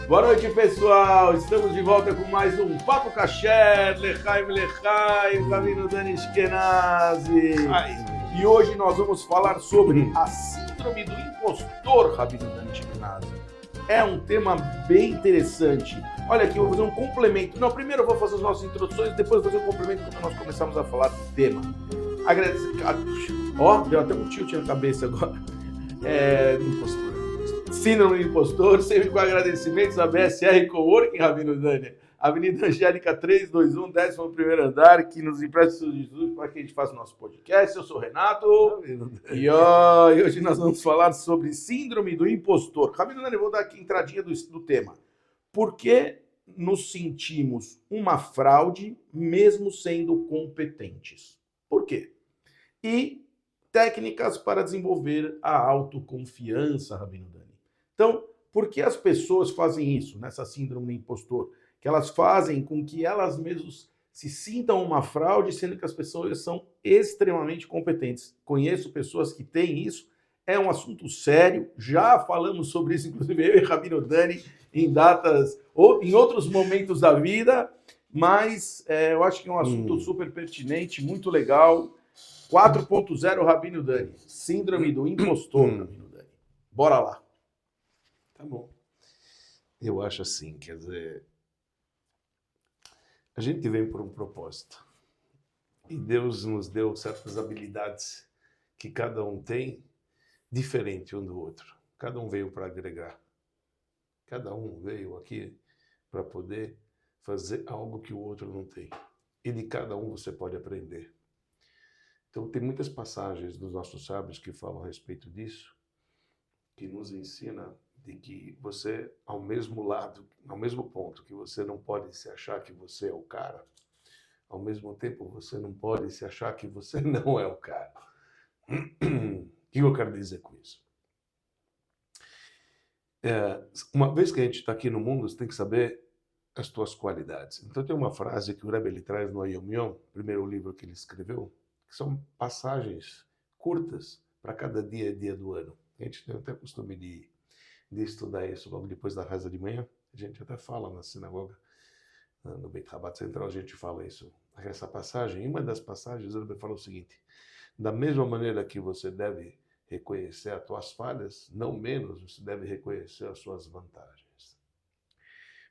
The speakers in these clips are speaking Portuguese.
Boa noite, pessoal. Estamos de volta com mais um Papo Kasher, Lechaim, Rabino Dani Ashkenazi. E hoje nós vamos falar sobre a síndrome do impostor, Rabino Dani Ashkenazi. É um tema bem interessante. Olha aqui, eu vou fazer um complemento. Não, primeiro eu vou fazer as nossas introduções, depois eu vou fazer um complemento quando nós começarmos a falar do tema. Deu até um tilt na cabeça agora. Impostor. Síndrome do impostor, sempre com agradecimentos à BSR Coworking, Rabino Dani. Avenida Angélica 321, 11º andar, que nos empresta os Jesus para que a gente faça o nosso podcast. Eu sou o Renato. E hoje nós vamos falar sobre síndrome do impostor. Rabino Dani, eu vou dar aqui a entradinha do tema. Por que nos sentimos uma fraude mesmo sendo competentes? Por quê? E técnicas para desenvolver a autoconfiança, Rabino Dani. Então, por que as pessoas fazem isso, nessa síndrome do impostor? Que elas fazem com que elas mesmas se sintam uma fraude, sendo que as pessoas são extremamente competentes. Conheço pessoas que têm isso, é um assunto sério, já falamos sobre isso, inclusive eu e Rabino Dani, em datas ou em outros momentos da vida, mas eu acho que é um assunto super pertinente, muito legal. 4.0 Rabino Dani, síndrome do impostor, Rabino Dani. Bora lá. Tá bom. Eu acho assim, quer dizer, a gente vem por um propósito. E Deus nos deu certas habilidades que cada um tem, diferente um do outro. Cada um veio para agregar. Cada um veio aqui para poder fazer algo que o outro não tem. E de cada um você pode aprender. Então tem muitas passagens dos nossos sábios que falam a respeito disso, que nos ensina de que você, ao mesmo ponto que você não pode se achar que você é o cara, ao mesmo tempo você não pode se achar que você não é o cara. O que eu quero dizer com isso? Uma vez que a gente está aqui no mundo, você tem que saber as tuas qualidades. Então tem uma frase que o Rebbe ele traz no Yom Yom, primeiro livro que ele escreveu, que são passagens curtas para cada dia e dia do ano. A gente tem até costume de estudar isso logo depois da reza de manhã. A gente até fala na sinagoga, no Beit Rabat Central, a gente fala isso. Essa passagem, em uma das passagens, ele fala o seguinte: da mesma maneira que você deve reconhecer as tuas falhas, não menos você deve reconhecer as suas vantagens.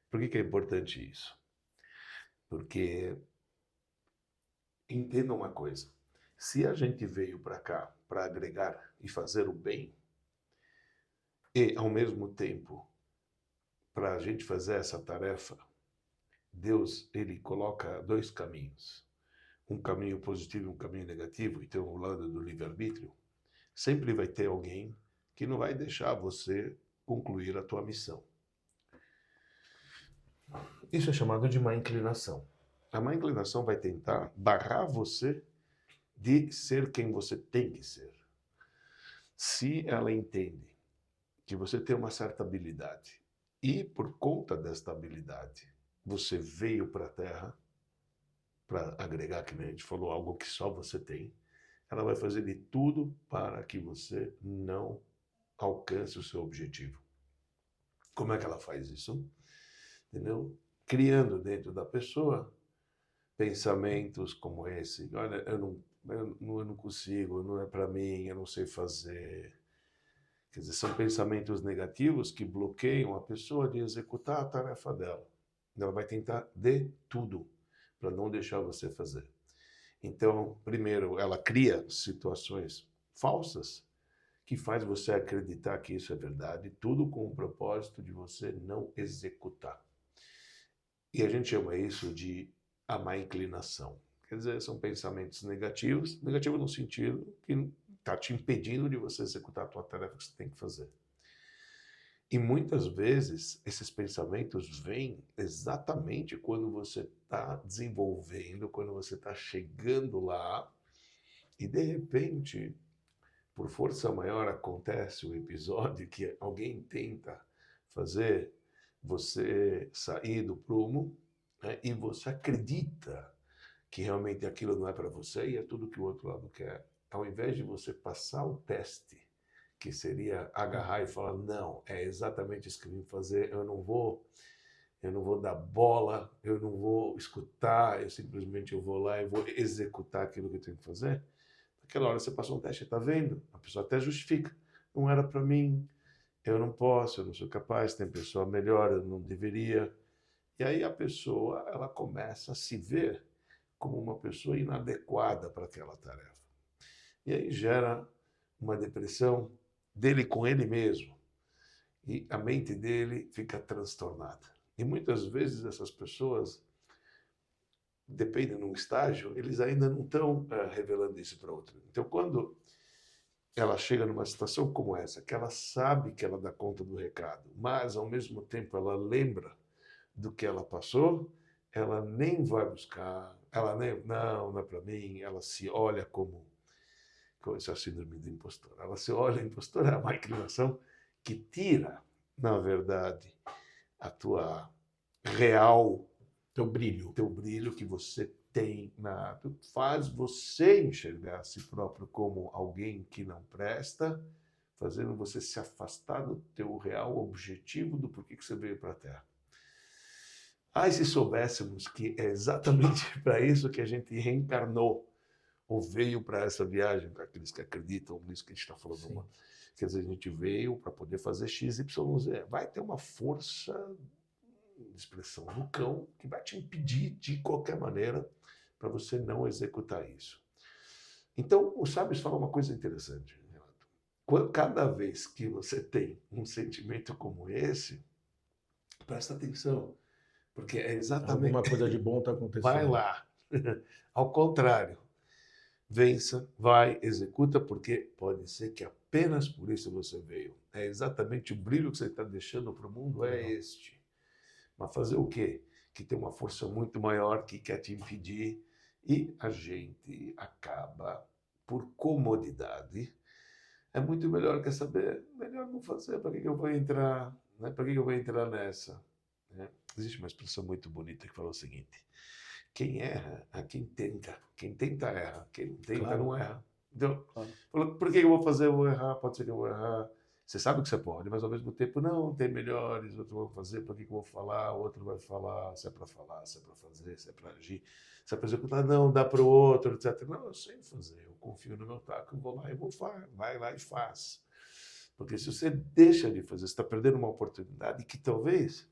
Por que é importante isso? Porque, entenda uma coisa, se a gente veio para cá para agregar e fazer o bem, e, ao mesmo tempo, para a gente fazer essa tarefa, Deus ele coloca dois caminhos. Um caminho positivo e um caminho negativo, e tem o lado do livre-arbítrio. Sempre vai ter alguém que não vai deixar você concluir a tua missão. Isso é chamado de má inclinação. A má inclinação vai tentar barrar você de ser quem você tem que ser. Se ela entende que você tem uma certa habilidade e, por conta desta habilidade, você veio para a Terra para agregar, que a gente falou, algo que só você tem, ela vai fazer de tudo para que você não alcance o seu objetivo. Como é que ela faz isso? Entendeu? Criando dentro da pessoa pensamentos como esse: olha, eu não consigo, não é para mim, eu não sei fazer. Quer dizer, são pensamentos negativos que bloqueiam a pessoa de executar a tarefa dela. Ela vai tentar de tudo para não deixar você fazer. Então, primeiro, ela cria situações falsas que faz você acreditar que isso é verdade, tudo com o propósito de você não executar. E a gente chama isso de a má inclinação. Quer dizer, são pensamentos negativos, negativo no sentido que está te impedindo de você executar a tua tarefa que você tem que fazer. E muitas vezes esses pensamentos vêm exatamente quando você está desenvolvendo, quando você está chegando lá, e de repente, por força maior, acontece um episódio que alguém tenta fazer você sair do prumo, né, e você acredita que realmente aquilo não é para você e é tudo que o outro lado quer. Ao invés de você passar o teste, que seria agarrar e falar, não, é exatamente isso que eu vim fazer, eu não vou dar bola, eu não vou escutar, eu simplesmente vou lá e vou executar aquilo que eu tenho que fazer. Naquela hora você passou um teste, está vendo? A pessoa até justifica. Não era para mim, eu não posso, eu não sou capaz, tem pessoa melhor, eu não deveria. E aí a pessoa, ela começa a se ver como uma pessoa inadequada para aquela tarefa. E aí gera uma depressão dele com ele mesmo. E a mente dele fica transtornada. E muitas vezes essas pessoas, dependem de um estágio, eles ainda não estão revelando isso para outro. Então, quando ela chega numa situação como essa, que ela sabe que ela dá conta do recado, mas ao mesmo tempo ela lembra do que ela passou, ela nem vai buscar, ela nem, não é para mim, ela se olha como essa síndrome do impostor. Ela se olha, impostor é uma inclinação que tira, na verdade, a tua real, Teu brilho que você tem, faz você enxergar a si próprio como alguém que não presta, fazendo você se afastar do teu real objetivo do porquê que você veio para a Terra. E se soubéssemos que é exatamente para isso que a gente reencarnou, ou veio para essa viagem, para aqueles que acreditam nisso que a gente está falando. Quer dizer, a gente veio para poder fazer X, Y, Z. Vai ter uma força de expressão no cão que vai te impedir de qualquer maneira para você não executar isso. Então, os sábios falam uma coisa interessante, Renato. Cada vez que você tem um sentimento como esse, presta atenção, porque é exatamente... Alguma coisa de bom está acontecendo. Vai lá. Ao contrário. Vença, vai, executa, porque pode ser que apenas por isso você veio. É exatamente o brilho que você está deixando para o mundo, é este. Mas fazer o quê? Que tem uma força muito maior que quer te impedir, e a gente acaba, por comodidade, é muito melhor, quer saber, melhor não fazer, para que eu vou entrar, né? Para que eu vou entrar nessa? Né? Existe uma expressão muito bonita que fala o seguinte: quem erra é quem tenta. Quem tenta erra. Quem não tenta não erra. Então, por que eu vou fazer? Eu vou errar, pode ser que eu vou errar. Você sabe que você pode, mas ao mesmo tempo, não, tem melhores, outros vão fazer, por que eu vou falar? O outro vai falar, se é para falar, se é para fazer, se é para agir, se é para executar, não, dá para o outro, etc. Não, eu sei fazer, eu confio no meu taco, eu vou lá e vou fazer. Vai lá e faz. Porque se você deixa de fazer, você está perdendo uma oportunidade que talvez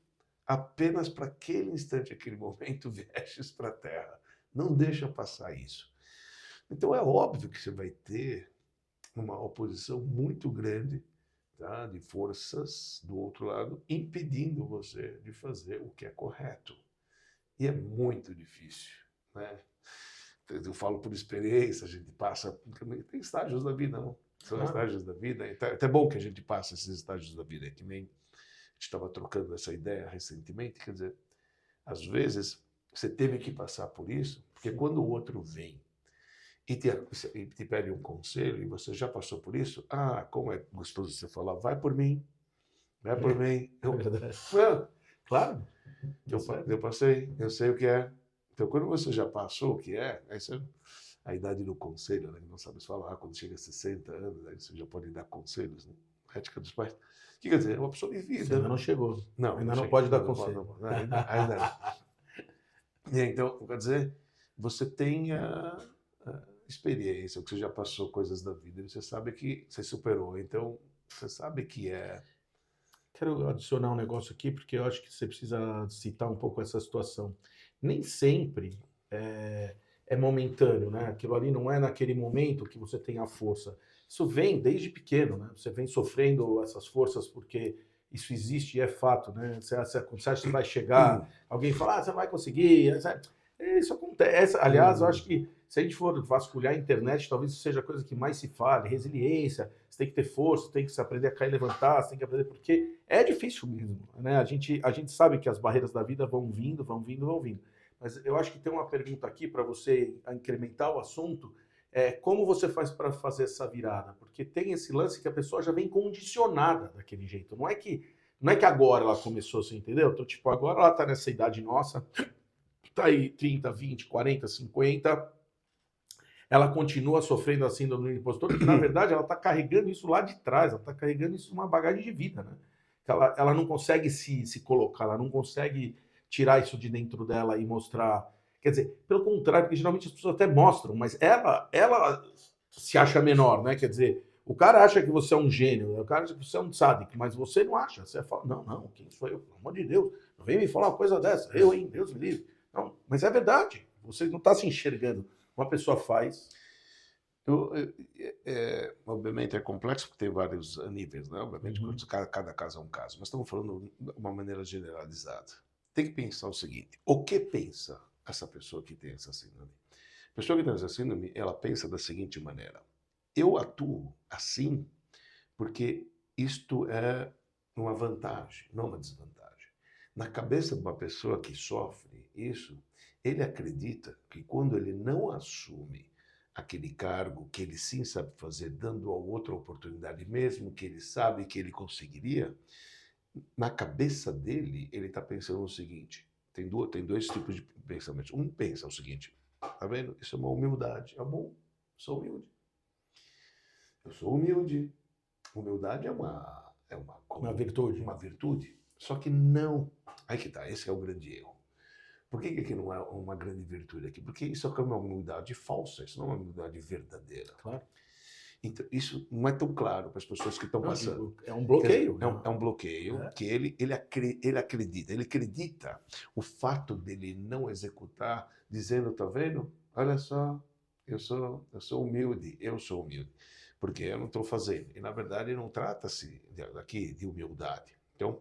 apenas para aquele instante, aquele momento, viestes para a Terra. Não deixa passar isso. Então é óbvio que você vai ter uma oposição muito grande, tá, de forças do outro lado, impedindo você de fazer o que é correto. E é muito difícil, né? Eu falo por experiência, a gente passa... Tem estágios da vida, não? São estágios da vida. É até bom que a gente passe esses estágios da vida, que nem... A gente estava trocando essa ideia recentemente, quer dizer, às vezes você teve que passar por isso, porque quando o outro vem e te pede um conselho, e você já passou por isso, como é gostoso você falar, vai por mim, vai por mim. Claro. Eu passei, eu sei o que é. Então, quando você já passou o que é, aí você, a idade do conselho, né, não sabe falar, quando chega a 60 anos, aí você já pode dar conselhos, né? Ética dos pais. O que quer dizer? É uma pessoa vivida. Você ainda não chegou. Não, ainda não pode dar conselho. Ainda não. Então, quer dizer, você tem a experiência, que você já passou coisas da vida, e você sabe que você superou. Então, você sabe que é... Quero adicionar um negócio aqui, porque eu acho que você precisa citar um pouco essa situação. Nem sempre é momentâneo, né? Aquilo ali não é naquele momento que você tem a força. Isso vem desde pequeno, né? Você vem sofrendo essas forças porque isso existe e é fato, né? Você acha que vai chegar, alguém fala, você vai conseguir. Isso acontece. Aliás, eu acho que se a gente for vasculhar a internet, talvez isso seja a coisa que mais se fale. Resiliência, você tem que ter força, você tem que aprender a cair e levantar, você tem que aprender, porque é difícil mesmo, né? A gente sabe que as barreiras da vida vão vindo. Mas eu acho que tem uma pergunta aqui para você incrementar o assunto. Como você faz para fazer essa virada? Porque tem esse lance que a pessoa já vem condicionada daquele jeito. Não é que agora ela começou, você entendeu? Então, tipo, agora ela tá nessa idade nossa, tá aí 30, 20, 40, 50. ela continua sofrendo a síndrome do impostor, porque na verdade ela está carregando isso lá de trás, ela está carregando isso numa bagagem de vida, né? Ela não consegue se colocar, ela não consegue tirar isso de dentro dela e mostrar. Quer dizer, pelo contrário, porque geralmente as pessoas até mostram, mas ela se acha menor, né? Quer dizer, o cara acha que você é um gênio, o cara acha que você é um tzadik, mas você não acha. Você fala, não, quem sou eu? Pelo amor de Deus, não vem me falar uma coisa dessa. Eu, hein? Deus me livre. Não, mas é verdade. Você não está se enxergando. Uma pessoa faz. Obviamente é complexo porque tem vários níveis, né? Obviamente, cada caso é um caso, mas estamos falando de uma maneira generalizada. Tem que pensar o seguinte: o que pensa essa pessoa que tem essa síndrome? A pessoa que tem essa síndrome, ela pensa da seguinte maneira: eu atuo assim porque isto é uma vantagem, não uma desvantagem. Na cabeça de uma pessoa que sofre isso, ele acredita que quando ele não assume aquele cargo que ele sim sabe fazer, dando ao outro a oportunidade, mesmo que ele sabe que ele conseguiria, na cabeça dele, ele está pensando o seguinte: tem dois tipos de pensamentos. Um pensa o seguinte: tá vendo? Isso é uma humildade. É bom, sou humilde. Eu sou humilde. Humildade é uma virtude. Uma virtude. Só que não. Aí que tá, esse é o grande erro. Por que aqui não é uma grande virtude aqui? Porque isso é uma humildade falsa, isso não é uma humildade verdadeira. Claro. Então, isso não é tão claro para as pessoas que estão passando. É um bloqueio. É um bloqueio que ele acredita. Ele acredita o fato dele não executar, dizendo, tá vendo? Olha só, eu sou humilde, eu sou humilde. Porque eu não estou fazendo. E, na verdade, não trata-se aqui de humildade. Então,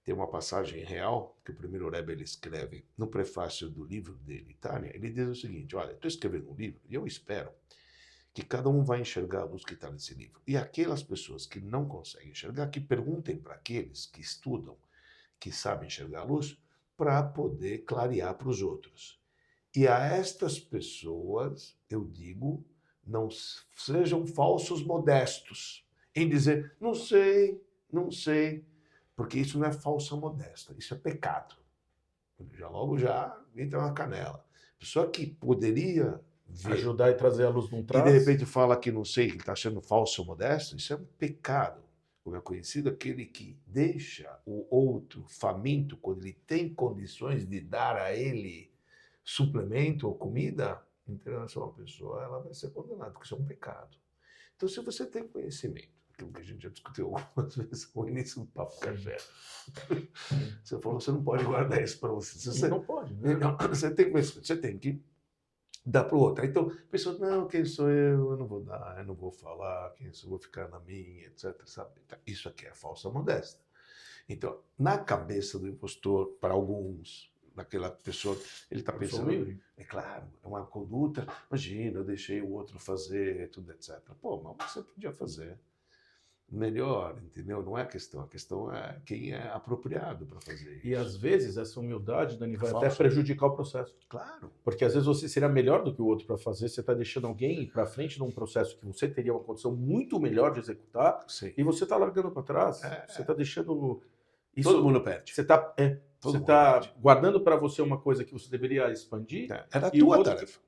tem uma passagem real que o primeiro Rebbe ele escreve no prefácio do livro dele, Tânia. Ele diz o seguinte: olha, estou escrevendo um livro e eu espero que cada um vai enxergar a luz que está nesse livro. E aquelas pessoas que não conseguem enxergar, que perguntem para aqueles que estudam, que sabem enxergar a luz, para poder clarear para os outros. E a estas pessoas, eu digo, não sejam falsos modestos em dizer, não sei, porque isso não é falsa modéstia, isso é pecado. Já entra na canela. Pessoa que poderia ajudar e trazer a luz num traço. E de repente fala que não sei, que está sendo falso ou modesto, isso é um pecado. Como é conhecido, aquele que deixa o outro faminto quando ele tem condições de dar a ele suplemento ou comida, em relação a uma pessoa, ela vai ser condenada, porque isso é um pecado. Então, se você tem conhecimento, aquilo que a gente já discutiu algumas vezes no início do Papo Café, você falou, você não pode guardar isso para você. Você não pode, né? Você tem conhecimento, você tem que dá para o outro. Então, a pessoa, não, quem sou eu não vou dar, eu não vou falar, quem sou eu vou ficar na minha, etc. Sabe? Isso aqui é falsa modéstia. Então, na cabeça do impostor, para alguns, daquela pessoa, ele está pensando, é claro, é uma conduta, imagina, eu deixei o outro fazer, tudo, etc. Pô, mas você podia fazer melhor, entendeu? Não é a questão é quem é apropriado para fazer isso. E às vezes essa humildade, Dani, vai até prejudicar o processo. Claro. Porque às vezes você seria melhor do que o outro para fazer, você está deixando alguém ir para frente num processo que você teria uma condição muito melhor de executar, sim, e você está largando para trás, você está deixando... Isso, todo mundo perde. Você está guardando para você uma coisa que você deveria expandir. Era a tua tarefa.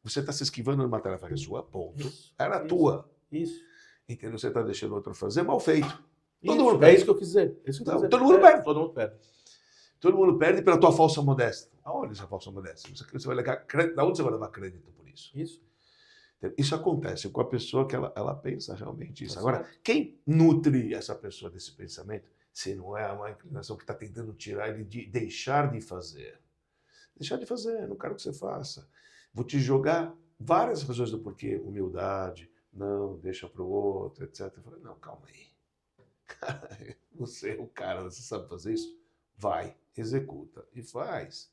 Você está se esquivando de uma tarefa que é sua, ponto. Era a tua. Isso. Entendeu? Você está deixando o outro fazer, mal feito. Todo mundo perde. É isso que eu quis dizer. Todo mundo perde. Todo mundo perde. Todo mundo perde pela tua falsa modéstia. Aonde essa falsa modéstia? Você vai levar crédito, onde você vai levar crédito por isso? Isso acontece com a pessoa que ela pensa realmente isso. Agora, quem nutre essa pessoa desse pensamento, se não é uma inclinação que está tentando tirar ele de deixar de fazer? Deixar de fazer, não quero que você faça. Vou te jogar várias razões do porquê. Humildade, não, deixa para o outro, etc. Eu falei, não, calma aí. Cara, você é o cara, você sabe fazer isso? Vai, executa e faz.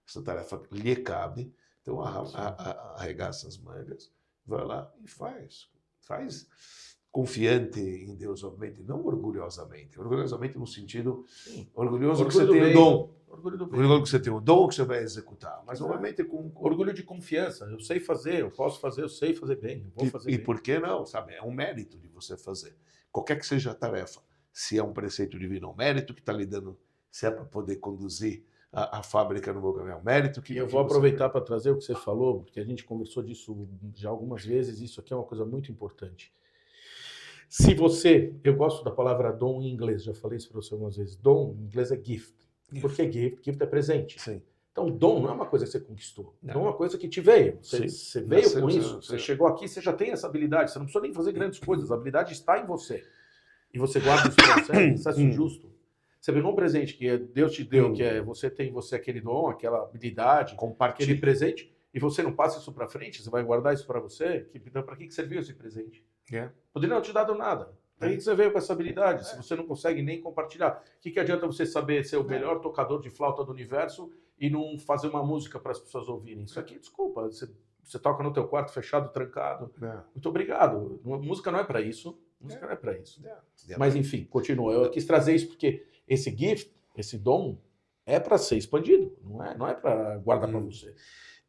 Essa tarefa lhe cabe, então arregaça as mangas, vai lá e faz. Faz confiante em Deus, obviamente, não orgulhosamente. Orgulhosamente no sentido orgulhoso que você tem o dom. Orgulho que você tem o dom que você vai executar. Mas, obviamente, com orgulho de confiança. Eu sei fazer, eu posso fazer, eu sei fazer bem, eu vou fazer bem. E por que não? Sabe? É um mérito de você fazer. Qualquer que seja a tarefa. Se é um preceito divino, é um mérito que está lhe dando, se é para poder conduzir a fábrica não vou ganhar o mérito que E eu que vou você aproveitar para trazer o que você falou, porque a gente conversou disso já algumas vezes, isso aqui é uma coisa muito importante. Se você, eu gosto da palavra dom em inglês, já falei isso para você algumas vezes. Dom em inglês é gift. Por que gift? Gift é presente. Sim. Então, dom não é uma coisa que você conquistou. Não. Dom é uma coisa que te veio. Você, Sim. você veio Nasceu, com você- isso. você- Você chegou aqui, você já tem essa habilidade. Você não precisa nem fazer grandes coisas. A habilidade está em você. E você guarda isso para você, é um processo justo. Você pegou um presente que Deus te deu, que é você tem você aquele dom, aquela habilidade, aquele Compartilhe. presente, e você não passa isso para frente, você vai guardar isso para você? Então, para que serviu esse presente? É. Poderia não te dado nada. Para que você veio com essa habilidade? Se você não consegue nem compartilhar, o que adianta você saber ser o melhor tocador de flauta do universo e não fazer uma música para as pessoas ouvirem? Isso aqui, desculpa, você toca no teu quarto fechado, trancado. É. Muito obrigado. Música não é para isso. Música não é para isso. É. Mas enfim, continua. Eu quis trazer isso porque esse gift, esse dom, é para ser expandido. Não é para guardar para você.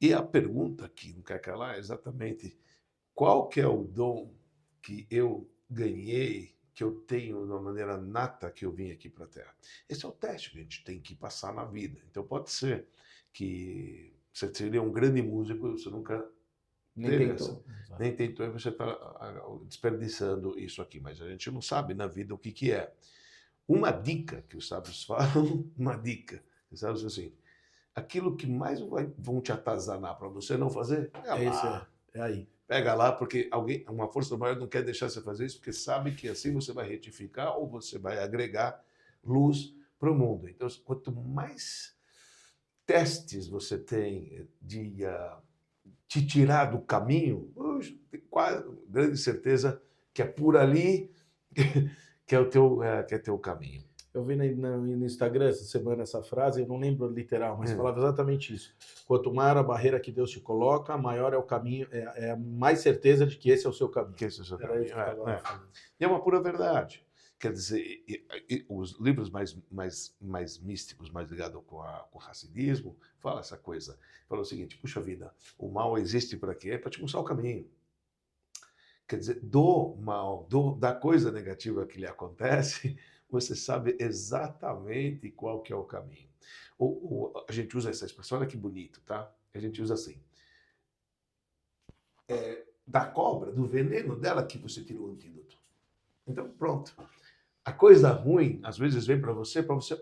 E a pergunta que não quer calar é exatamente qual que é o dom que eu ganhei, que eu tenho de uma maneira nata que eu vim aqui para a Terra. Esse é o teste que a gente tem que passar na vida. Então pode ser que você seria um grande músico e você nunca Nem teve tentou. nem tentou e você está desperdiçando isso aqui. Mas a gente não sabe na vida o que que é. Uma dica que os sábios falam, uma dica, os sábios dizem assim, aquilo que mais vão te atazanar para você não fazer, É aí. pega lá, porque uma força maior não quer deixar você fazer isso, porque sabe que assim você vai retificar ou você vai agregar luz para o mundo. Então, quanto mais testes você tem de te tirar do caminho, tem quase grande certeza que é por ali que é teu caminho. Eu vi no Instagram essa semana essa frase, eu não lembro literal, mas falava exatamente isso. Quanto maior a barreira que Deus te coloca, maior é o caminho, é mais certeza de que esse é o seu caminho. Que esse é o seu Era caminho. isso que eu tava falando. E é uma pura verdade. Quer dizer, os livros mais místicos, mais ligados com o racidismo, fala essa coisa. Fala o seguinte, puxa vida, o mal existe para quê? É para te mostrar o caminho. Quer dizer, do mal, da coisa negativa que lhe acontece, você sabe exatamente qual que é o caminho. A gente usa essa expressão, olha que bonito, tá? A gente usa assim. Da cobra, do veneno dela que você tira o antídoto. Então, pronto. A coisa ruim, às vezes, vem para você, você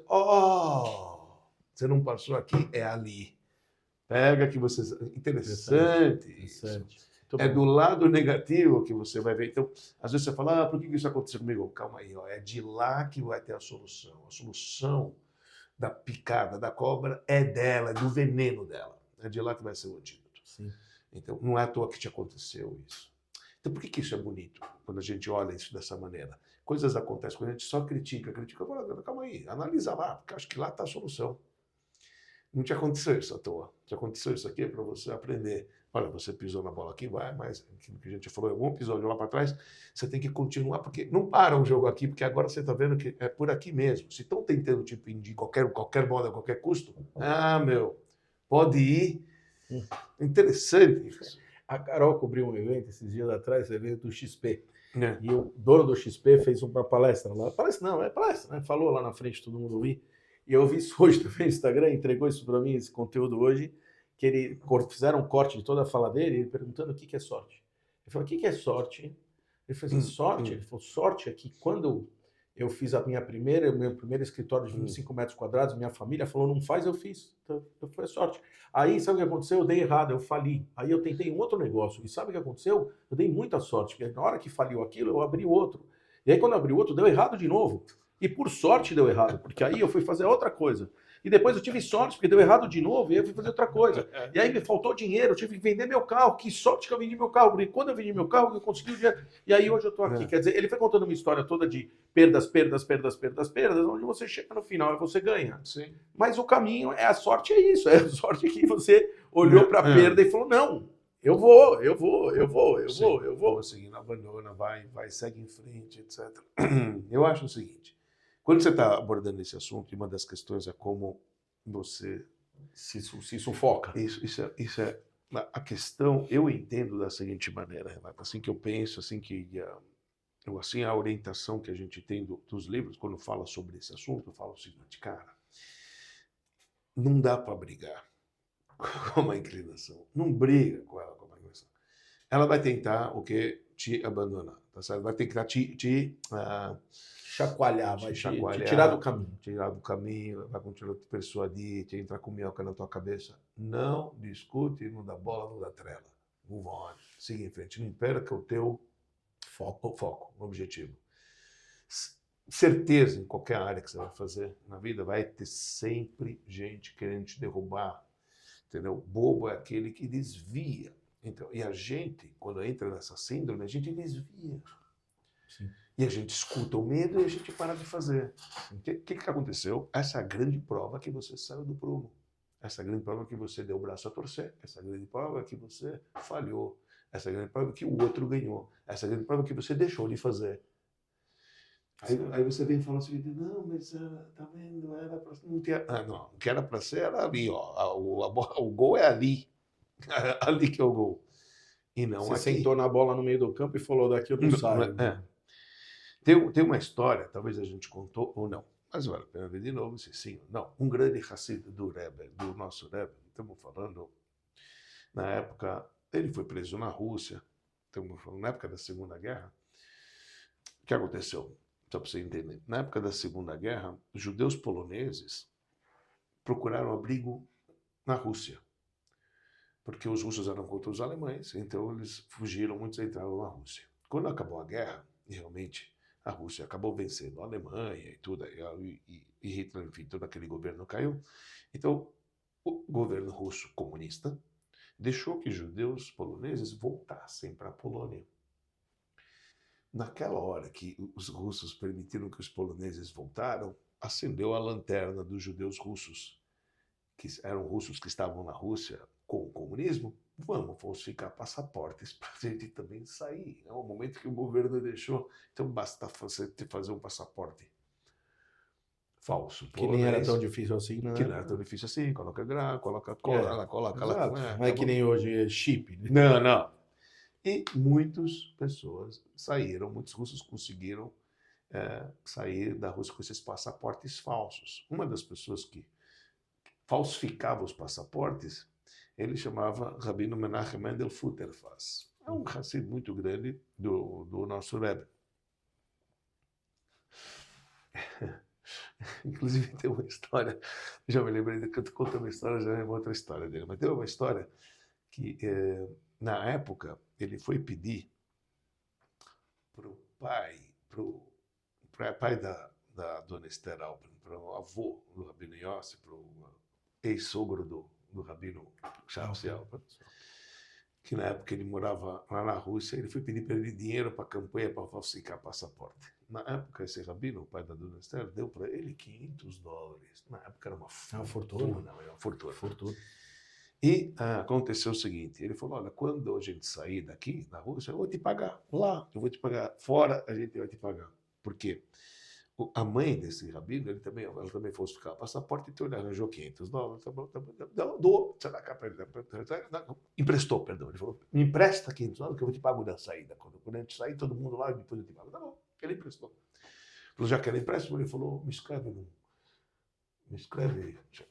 não passou aqui, é ali. Pega que você... Interessante isso. É do lado negativo que você vai ver. Então, às vezes você fala, por que isso aconteceu comigo? Calma aí, é de lá que vai ter a solução. A solução da picada da cobra é dela, é do veneno dela. É de lá que vai ser o antídoto. Sim. Então, não é à toa que te aconteceu isso. Então, por que isso é bonito? Quando a gente olha isso dessa maneira. Coisas acontecem, quando a gente só critica, fala, calma aí, analisa lá, porque acho que lá está a solução. Não te aconteceu isso à toa. Te aconteceu isso aqui para você aprender. Olha, você pisou na bola aqui, vai, mas aquilo que a gente falou em algum episódio lá para trás, você tem que continuar, porque não para o jogo aqui, porque agora você está vendo que é por aqui mesmo. Se estão tentando te impedir qualquer modo, a qualquer custo, pode ir. Interessante isso. A Carol cobriu um evento esses dias atrás, evento do XP. É. E o dono do XP fez uma palestra lá. Palestra, né? Falou lá na frente, todo mundo ouviu. E eu vi isso hoje também no Instagram, entregou isso para mim, esse conteúdo hoje, que fizeram um corte de toda a fala dele, ele perguntando o que é sorte. Ele falou, o que é sorte? Ele falou assim, sorte? Ele falou, sorte é que quando eu fiz o meu primeiro escritório de 25 metros quadrados, minha família falou, não faz, eu fiz. Então, foi sorte. Aí, sabe o que aconteceu? Eu dei errado, eu fali. Aí eu tentei um outro negócio. E sabe o que aconteceu? Eu dei muita sorte, porque na hora que faliu aquilo, eu abri outro. E aí, quando eu abri outro, deu errado de novo. E por sorte deu errado, porque aí eu fui fazer outra coisa. E depois eu tive sorte, porque deu errado de novo, e aí eu fui fazer outra coisa. E aí me faltou dinheiro, eu tive que vender meu carro. Que sorte que eu vendi meu carro, porque quando eu vendi meu carro, eu consegui o dinheiro. E aí hoje eu estou aqui. Quer dizer, ele foi contando uma história toda de perdas, onde você chega no final e você ganha. Sim. Mas o caminho, a sorte é isso. É a sorte que você olhou para a perda e falou, não, eu vou. Assim, não abandona, vai, segue em frente, etc. Eu acho o seguinte, quando você está abordando esse assunto, e uma das questões é como você se sufoca. Isso é a questão, eu entendo da seguinte maneira, Renato, assim que eu penso, assim a orientação que a gente tem dos livros, quando fala sobre esse assunto, eu falo o seguinte, cara, não dá para brigar com uma inclinação. Não briga com ela com uma inclinação. Ela vai tentar o quê? Te abandonar, tá certo? Vai tentar Chacoalhar, vai te te tirar do chacoalhar, caminho. tirar do caminho, vai continuar te persuadir, te entrar com minhoca na tua cabeça. Não discute, não dá bola, não dá trela. Move on. Siga em frente. Não perca o teu foco, o objetivo. Certeza em qualquer área que você vai fazer na vida, vai ter sempre gente querendo te derrubar. Entendeu? Bobo é aquele que desvia. Então, e a gente, quando entra nessa síndrome, a gente desvia. Sim. E a gente escuta o medo e a gente para de fazer. O que aconteceu? Essa é a grande prova que você saiu do prumo. Essa é a grande prova que você deu o braço a torcer. Essa é a grande prova que você falhou. Essa é a grande prova que o outro ganhou. Essa é a grande prova que você deixou de fazer. Aí você vem e fala assim, não, mas tá vendo, era pra, não, não, o que era para ser era ali, ó, o gol é ali. Ali que é o gol. E não Você aqui. sentou na bola no meio do campo e falou, daqui eu não saio. Tem uma história, talvez a gente contou ou não, mas vale a pena ver de novo, se sim ou não. Um grande Hassid do Rebbe, do nosso Rebbe, estamos falando, na época, ele foi preso na Rússia, estamos falando na época da Segunda Guerra. O que aconteceu? Só para você entender. Na época da Segunda Guerra, os judeus poloneses procuraram abrigo na Rússia, porque os russos eram contra os alemães, então eles fugiram, muitos entraram na Rússia. Quando acabou a guerra, realmente, a Rússia acabou vencendo a Alemanha e tudo, e Hitler, enfim, todo aquele governo caiu. Então, o governo russo comunista deixou que judeus poloneses voltassem para a Polônia. Naquela hora que os russos permitiram que os poloneses voltaram, acendeu a lanterna dos judeus russos, que eram russos que estavam na Rússia com o comunismo. Vamos falsificar passaportes para a gente também sair. É o momento que o governo deixou. Então basta fazer um passaporte falso. Que nem era tão difícil assim, né? Que não era tão difícil assim. Coloca grau, coloca cola, coloca lá. Não é que nem hoje é chip. Né? Não, não. E muitas pessoas saíram, muitos russos conseguiram sair da Rússia com esses passaportes falsos. Uma das pessoas que falsificava os passaportes, ele chamava Rabino Menachem Mendel Futterfass. É um Hassid muito grande do nosso Rebbe. Inclusive tem uma história, já me lembrei que eu estou contando uma história, já é outra história dele, mas tem uma história que, na época, ele foi pedir para o pai da dona Esther Alpern, para o avô do Rabino Yossi, para o ex-sogro do Rabino Shamsi Alpern, que na época ele morava lá na Rússia, ele foi pedir para ele dinheiro para a campanha para falsificar passaporte. Na época, esse Rabino, o pai da dona Esther, deu para ele $500. Na época era uma fortuna. E aconteceu o seguinte, ele falou, olha, quando a gente sair daqui, da Rússia, eu vou te pagar lá, eu vou te pagar fora, a gente vai te pagar. Por quê? A mãe desse rabino, ela também falsificava passaporte, então ele arranjou $500, tá bom, doou, emprestou, perdão, ele falou, me empresta $500 que eu vou te pagar na saída, quando a gente sair, todo mundo lá, depois eu te pago. Tá bom, ele emprestou. Falou, já que era empréstimo, ele falou, me escreve,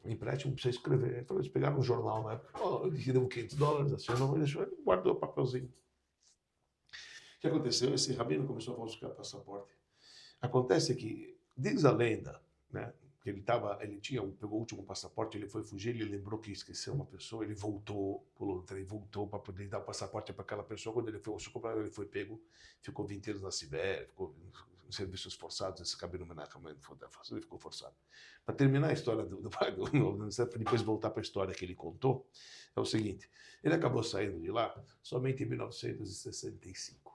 empréstimo pra você escrever. Então eles pegaram um jornal na época, ele deu $500, assinou, ele guardou o papelzinho. O que aconteceu? Esse rabino começou a falsificar passaporte. Acontece que, diz a lenda, né, que pegou o último passaporte, ele foi fugir, ele lembrou que esqueceu uma pessoa, ele voltou para poder dar o passaporte para aquela pessoa. Quando ele foi pego, ficou 20 anos na Sibéria, ficou em serviços forçados, esse cabelo ele ficou forçado. Para terminar a história do pai do depois voltar para a história que ele contou, é o seguinte, ele acabou saindo de lá somente em 1965.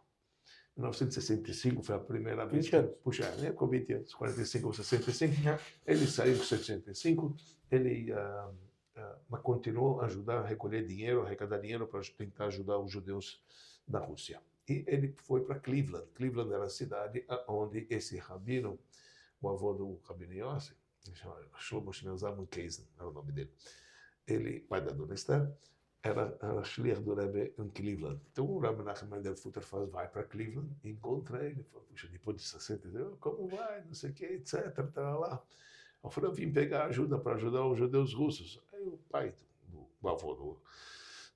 1965 foi a primeira vez. 20 anos. Puxa, né? Com 20 anos, 45 ou 65. Ele saiu em 65, ele continuou a ajudar a recolher dinheiro, arrecadar dinheiro para tentar ajudar os judeus da Rússia. E ele foi para Cleveland. Cleveland era a cidade onde esse rabino, o avô do Rabino Yossi, Shlomo Shneuzar Keisen, era o nome dele, ele, pai da dona Esther, era Shliach do Rebbe em Cleveland. Então o Rabbi Menachem Mendel Futterfass vai para Cleveland e encontra ele. Fala, puxa, depois de 60 anos, como vai, não sei o que, etc. Lá. Eu falei, eu vim pegar ajuda para ajudar os judeus russos. Aí o pai, o avô,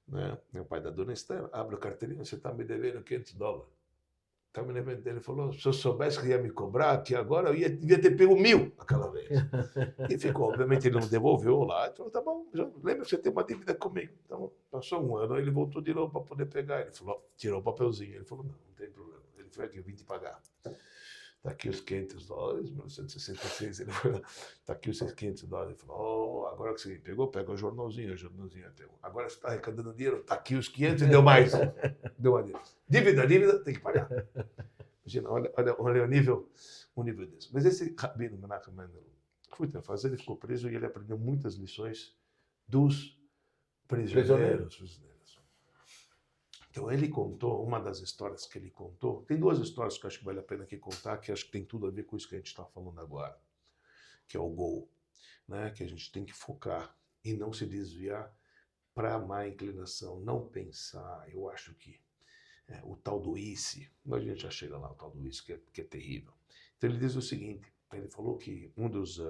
né, meu pai da dona Estela, abre a carteirinha, você está me devendo $500. Tá me devendo. Ele falou, se eu soubesse que ia me cobrar, que agora eu devia ter pego 1.000 aquela vez. E ficou, obviamente ele não devolveu lá. Ele falou, tá bom, lembra que você tem uma dívida comigo. Então, passou 1 ano, ele voltou de novo para poder pegar. Ele falou, tirou o papelzinho. Ele falou, não tem problema. Ele foi aqui, eu vim te pagar. Tá aqui os $500, 1966. Ele falou, tá aqui os $500. Ele falou, agora que você pegou, pega o jornalzinho é teu. Agora você está arrecadando dinheiro, tá aqui os 500 e deu mais. Deu mais. Dívida, tem que pagar. Imagina, olha o nível desse. Mas esse Rabino Menachem Mendel, foi fazer, ele ficou preso e ele aprendeu muitas lições dos prisioneiros. Então ele contou, uma das histórias que ele contou, tem 2 histórias que eu acho que vale a pena aqui contar, que acho que tem tudo a ver com isso que a gente está falando agora, que é o gol, né? Que a gente tem que focar e não se desviar para a má inclinação, não pensar, eu acho que o tal do ICE, a gente já chega lá, o tal do ICE, que é terrível. Então ele diz o seguinte, ele falou que um dos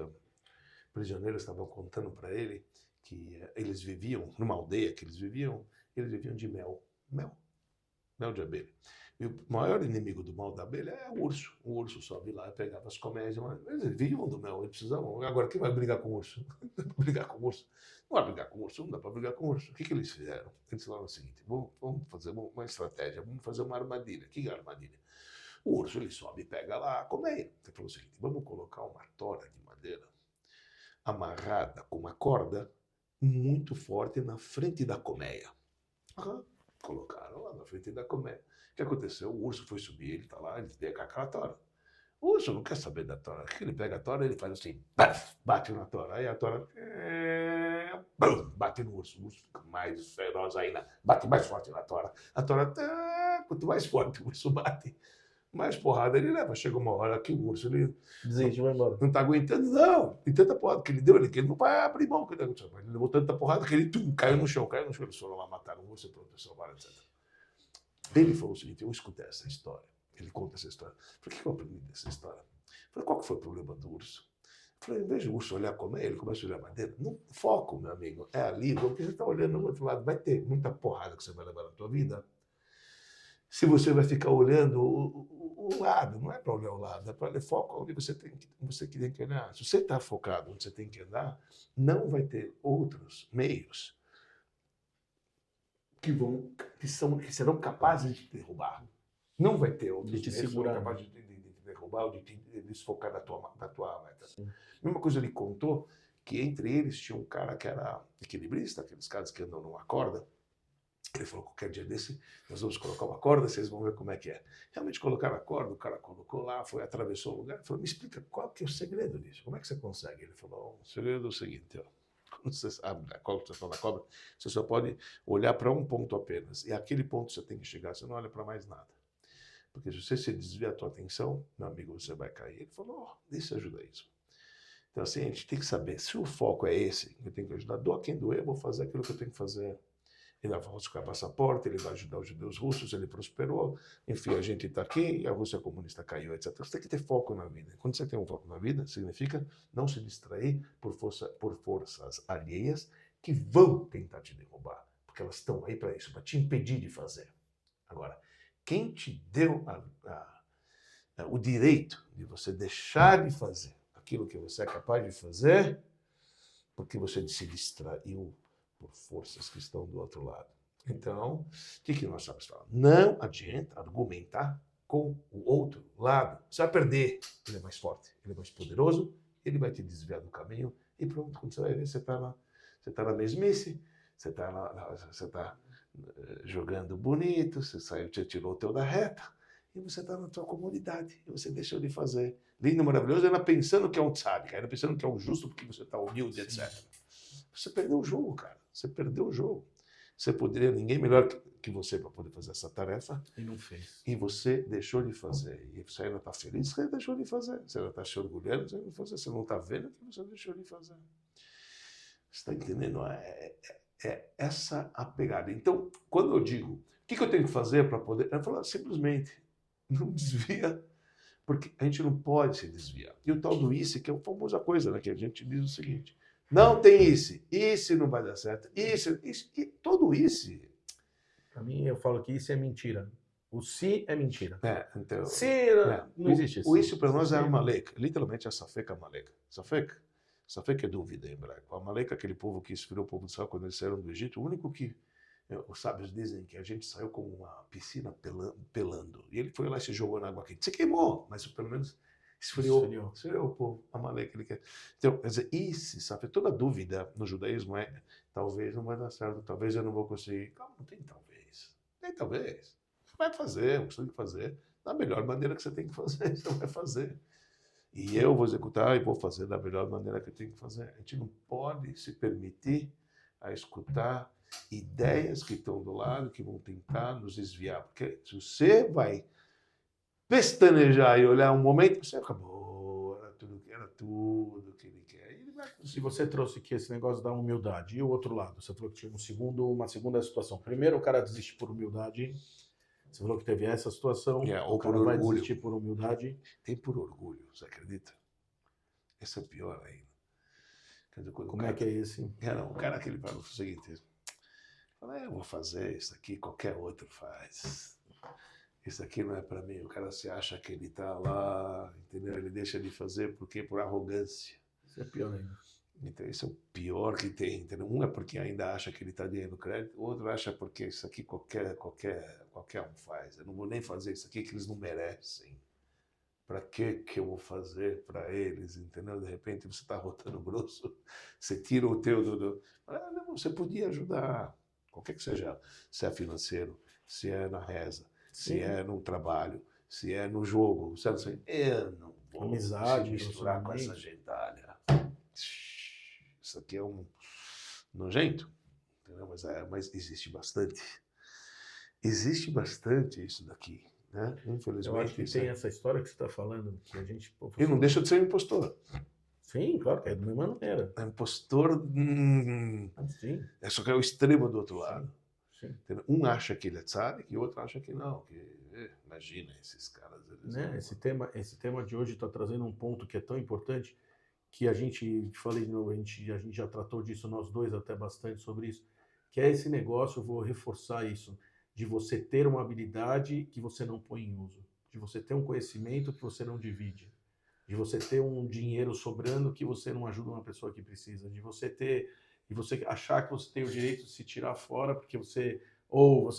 prisioneiros estavam contando para ele que eles viviam, numa aldeia que eles viviam de mel de abelha. E o maior inimigo do mel da abelha é o urso. O urso sobe lá e pegava as colmeias, mas eles viviam do mel, eles precisavam. Agora, quem vai brigar com o urso? Não dá para brigar com o urso. Não vai brigar com o urso, não dá para brigar com o urso. O que eles fizeram? Eles falaram o seguinte, vamos fazer uma estratégia, vamos fazer uma armadilha. Que é a armadilha? O urso, ele sobe e pega lá a colmeia. Ele falou o seguinte, vamos colocar uma tora de madeira amarrada com uma corda muito forte na frente da colmeia. Colocaram lá na frente da colmeia. O que aconteceu? O urso foi subir, ele está lá, ele pega aquela tora. O urso não quer saber da tora. Ele pega a tora, ele faz assim, bate na tora. Aí a tora bate no urso. O urso fica mais feroz ainda, bate mais forte na tora. A tora, quanto mais forte o urso bate, mais porrada ele leva. Chega uma hora que o urso ele Desiste, vai embora. Não está aguentando, não. E tanta porrada que ele deu, ele não vai abrir mão. Ele levou tanta porrada que ele caiu no chão. Eles foram lá matar o urso, pronto, salvaram, etc. Ele falou o seguinte, eu escutei essa história. Ele conta essa história. Por que eu aprendi dessa história? Eu falei, qual que foi o problema do urso? Eu falei, em vez do urso olhar como é, ele começa a olhar madeira. Não, foco, meu amigo, é ali, porque você está olhando no outro lado. Vai ter muita porrada que você vai levar na tua vida. Se você vai ficar olhando o lado, não é para olhar o lado, é para olhar foco onde você tem que olhar. Se você está focado onde você tem que andar, não vai ter outros meios que serão capazes de te derrubar. Não vai ter outros meios que serão capazes de te derrubar ou de te desfocar da tua meta. Sim. Mesma coisa ele contou que entre eles tinha um cara que era equilibrista, aqueles caras que andam numa corda. Ele falou, qualquer dia desse, nós vamos colocar uma corda, vocês vão ver como é que é. Realmente colocaram a corda, o cara colocou lá, atravessou o lugar, falou, me explica qual que é o segredo disso, como é que você consegue? Ele falou, o segredo é o seguinte, ó, quando você abre a colocação da cobra, você só pode olhar para um ponto apenas, e aquele ponto você tem que chegar, você não olha para mais nada. Porque se você se desviar a tua atenção, meu amigo, você vai cair. Ele falou, deixa eu ajudar isso. Então assim, a gente tem que saber, se o foco é esse, eu tenho que ajudar, doa quem doer, eu vou fazer aquilo que eu tenho que fazer. Ele vai buscar passaporte, ele vai ajudar os judeus russos, ele prosperou, enfim, a gente está aqui, a Rússia comunista caiu, etc. Você tem que ter foco na vida. Quando você tem um foco na vida, significa não se distrair por forças alheias que vão tentar te derrubar, porque elas estão aí para isso, para te impedir de fazer. Agora, quem te deu o direito de você deixar de fazer aquilo que você é capaz de fazer, porque você se distraiu por forças que estão do outro lado. Então, o que nós estamos falando? Não adianta argumentar com o outro lado. Você vai perder. Ele é mais forte, ele é mais poderoso, ele vai te desviar do caminho e pronto, quando você vai ver, você está na mesmice, você está jogando bonito, você tirou o teu da reta e você está na tua comunidade e você deixou de fazer. Lindo, maravilhoso, ainda pensando que é um tzadik, ainda pensando que é um justo porque você está humilde, etc. Você perdeu o jogo, cara. Você perdeu o jogo. Você poderia, ninguém melhor que você para poder fazer essa tarefa. E não fez. E você deixou de fazer. E você ainda está feliz, você deixou de fazer. Você ainda está se orgulhando, você não fazer. Você não está vendo que você deixou de fazer. Você está entendendo? É essa a pegada. Então, quando eu digo, o que eu tenho que fazer para poder... Eu falo, simplesmente, não desvia Porque a gente não pode se desviar. E o tal do ICE, que é a famosa coisa, né? Que a gente diz o seguinte: não tem ICE não vai dar certo, isso, e todo ICE. Para mim, eu falo que isso é mentira. O se é mentira. Então, Se não existe isso. O ICE para nós é Amaleca, literalmente é Safek Amaleca. Safek é dúvida em hebraico. Amaleca é aquele povo que inspirou o povo do céu quando eles saíram do Egito, o único que os sábios dizem que a gente saiu como uma piscina pelando. E ele foi lá e se jogou na água quente. Se queimou, mas pelo menos esfriou o povo. Amaleca, ele quer. Então, quer dizer, isso, sabe? Toda dúvida no judaísmo é: talvez não vai dar certo, talvez eu não vou conseguir. Calma, não tem talvez. Tem talvez. Você vai fazer, você tem que fazer da melhor maneira que você tem que fazer. Você vai fazer. E eu vou executar e vou fazer da melhor maneira que eu tenho que fazer. A gente não pode se permitir a escutar ideias que estão do lado, que vão tentar nos desviar. Porque se você vai pestanejar e olhar um momento, você acabou, era tudo que ele quer. Ele vai Se você trouxe aqui esse negócio da humildade, e o outro lado? Você falou que tinha uma segunda situação. Primeiro, o cara desiste por humildade. Você falou que teve essa situação. Ou o cara por vai orgulho. desistir por humildade. Tem por orgulho, você acredita? Esse é o pior ainda. Quer dizer, Como é que é esse? O cara que ele fala o seguinte: fala, eu vou fazer isso aqui, qualquer outro faz. Isso aqui não é para mim. O cara se acha que ele tá lá, entendeu? Ele deixa de fazer por arrogância. Isso é pior ainda. Então, isso é o pior que tem, entendeu? Um é porque ainda acha que ele está ganhando crédito, o outro acha porque isso aqui qualquer um faz. Eu não vou nem fazer isso aqui que eles não merecem. Para que eu vou fazer para eles, entendeu? De repente você está rotando grosso, você tira o teu não, você podia ajudar, qualquer que seja, se é financeiro, se é na reza, se é no trabalho, se é no jogo, sabe assim, eu não vou Amizade, se misturar com essa gentalha. Isso aqui é um nojento, entendeu? Mas existe bastante. Existe bastante isso daqui. Né? Infelizmente. Eu acho que tem essa história que você está falando, que a gente... E não deixa de ser um impostor. Sim, claro, é da mesma maneira. É impostor... Sim. É só que é o extremo do outro lado. Sim. Um acha que ele é tzadik e o outro acha que não. Imagina esses caras. Né? Esse tema de hoje está trazendo um ponto que é tão importante, que a gente, te falei de novo, a gente já tratou disso, nós dois até bastante sobre isso, que é esse negócio, eu vou reforçar isso, de você ter uma habilidade que você não põe em uso, de você ter um conhecimento que você não divide, de você ter um dinheiro sobrando que você não ajuda uma pessoa que precisa, de você achar que você tem o direito de se tirar fora porque você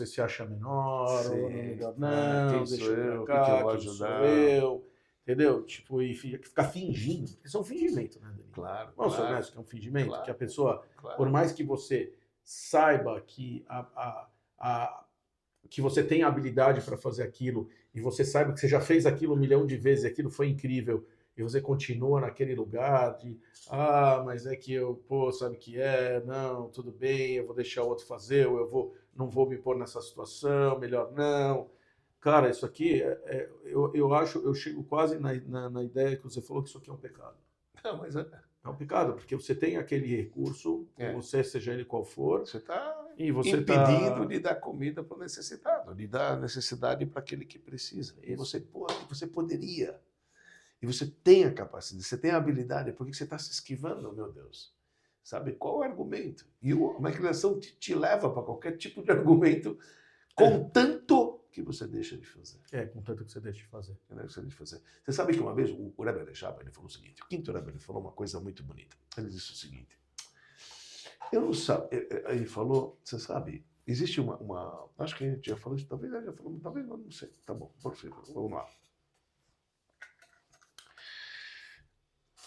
se acha menor, ou não melhor, não, deixa eu pra cá, que quem sou eu, entendeu? Tipo, e ficar fingindo, porque isso é um fingimento, né, Danilo? Claro. Vamos ser honestos, que é um fingimento, claro, que a pessoa, claro. Por mais que você saiba que que você tem a habilidade para fazer aquilo, e você saiba que você já fez aquilo 1 milhão de vezes, e aquilo foi incrível, e você continua naquele lugar de, mas é que sabe que não, tudo bem, eu vou deixar o outro fazer, ou não vou me pôr nessa situação, melhor não. Cara, isso aqui, eu chego quase na ideia que você falou que isso aqui é um pecado. Não, mas é um pecado, porque você tem aquele recurso, você, seja ele qual for, você está impedindo de dar comida para o necessitado, de dar necessidade para aquele que precisa. E você poderia. E você tem a capacidade, você tem a habilidade, por que você está se esquivando, meu Deus? Sabe qual é o argumento? E uma inclinação te leva para qualquer tipo de argumento, contanto que você deixa de fazer. Contanto que você deixa de fazer. Você sabe que uma vez o Rebbe Aleichardt, ele falou o seguinte, o quinto Rebbe, ele falou uma coisa muito bonita. Ele disse o seguinte, ele falou, você sabe, existe acho que a gente já falou isso, talvez não sei, tá bom, vamos lá.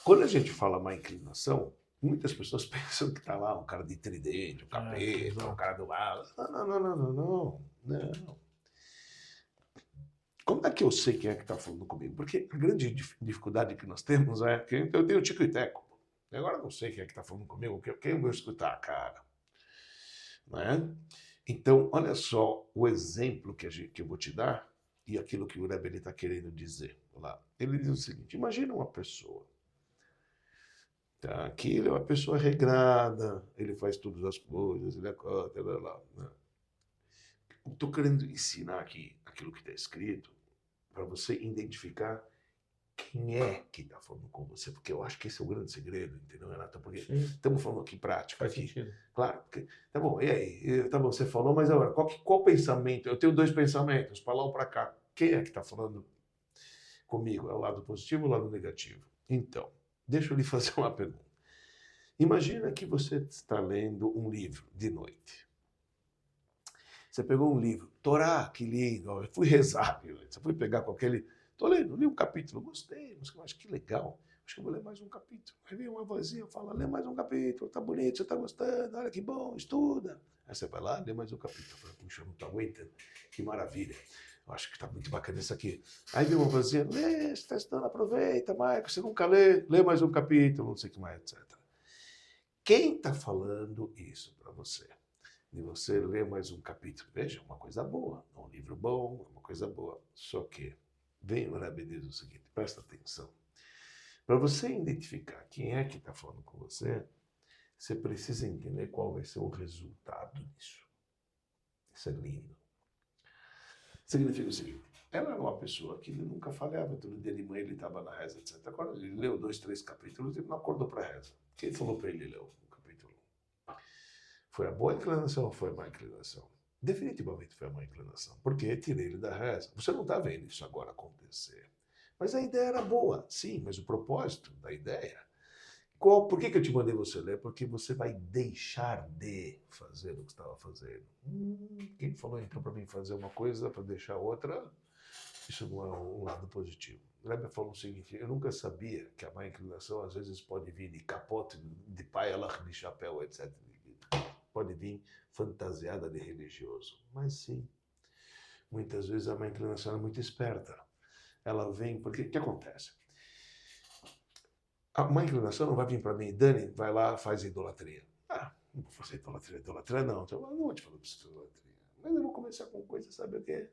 Quando a gente fala má inclinação, muitas pessoas pensam que está lá um cara de tridente, um capeta, um cara do mal. Não. Como é que eu sei quem é que está falando comigo? Porque a grande dificuldade que nós temos é que eu tenho tico e teco. Agora eu não sei quem é que está falando comigo, quem eu vou escutar, cara. Né? Então, olha só o exemplo que eu vou te dar e aquilo que o Rebbe está querendo dizer lá. Ele diz o seguinte, imagina uma pessoa. Tá? Aqui ele é uma pessoa regrada, ele faz todas as coisas, ele acorda, lá. Né? Estou querendo ensinar aqui aquilo que está escrito para você identificar quem é que está falando com você? Porque eu acho que esse é o grande segredo, entendeu, Renato? Porque Sim, estamos falando aqui prático. faz Aqui. sentido. Claro, porque, tá bom, e aí? Tá bom, você falou, mas agora, qual pensamento? Eu tenho dois pensamentos, para lá ou para cá. Quem é que está falando comigo? É o lado positivo ou o lado negativo? Então, deixa eu lhe fazer uma pergunta. Imagina que você está lendo um livro de noite. Você pegou um livro, Torá, que lindo, eu fui rezar, você foi pegar com aquele... Estou lendo, li um capítulo, gostei, mas eu acho que legal, acho que eu vou ler mais um capítulo. Aí vem uma vozinha e fala, lê mais um capítulo, tá bonito, você tá gostando, olha que bom, estuda. Aí você vai lá, lê mais um capítulo. Eu falo, puxa, não tô aguentando, que maravilha. Eu acho que tá muito bacana isso aqui. Aí vem uma vozinha, lê, você está estudando, aproveita, Marcos, você nunca lê mais um capítulo, não sei o que mais, etc. Quem está falando isso para você? De você ler mais um capítulo. Veja, uma coisa boa, um livro bom, uma coisa boa. Só que, vem o Rebbe diz o seguinte, presta atenção. Para você identificar quem é que está falando com você, você precisa entender qual vai ser o resultado disso. Isso é lindo. Significa o seguinte, ela era uma pessoa que ele nunca falhava, todo dia de manhã ele estava na reza, etc. Agora ele leu 2, 3 capítulos e não acordou para a reza. Quem falou para ele ler o capítulo? Foi a boa inclinação ou foi a má inclinação? Definitivamente foi a má inclinação, porque tirei ele da reza. Você não está vendo isso agora acontecer. Mas a ideia era boa, sim, mas o propósito da ideia... Por que eu te mandei você ler? Porque você vai deixar de fazer o que estava fazendo. Quem falou então para mim fazer uma coisa para deixar outra? Isso não é um lado positivo. O Rebbe falou o seguinte, eu nunca sabia que a má inclinação às vezes pode vir de capote, de paialach, de chapéu, etc. Pode vir fantasiada de religioso. Mas sim, muitas vezes a má inclinação é muito esperta. Ela vem, porque o que acontece? A má inclinação não vai vir para mim, Dani, vai lá, faz idolatria. Não vou fazer idolatria não. Eu não vou te falar para você idolatria. Mas eu vou começar com coisa, sabe o quê?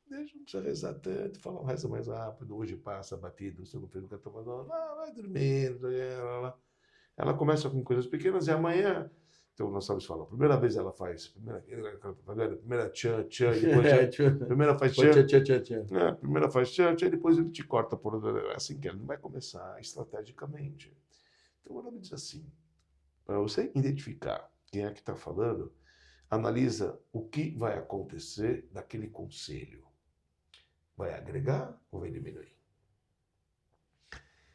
Deixa, não precisa rezar tanto, fala um reza mais rápido, hoje passa batido, você não fez o que eu estou fazendo, vai dormindo. Ela começa com coisas pequenas e amanhã, então nós sabemos falar, primeira vez ela faz, primeira tchan, e depois primeira faz tchan, primeira faz tchan, e depois ele te corta por assim que ele não vai começar estrategicamente. Então ela me diz assim, para você identificar quem é que está falando, analisa o que vai acontecer daquele conselho. Vai agregar ou vai diminuir?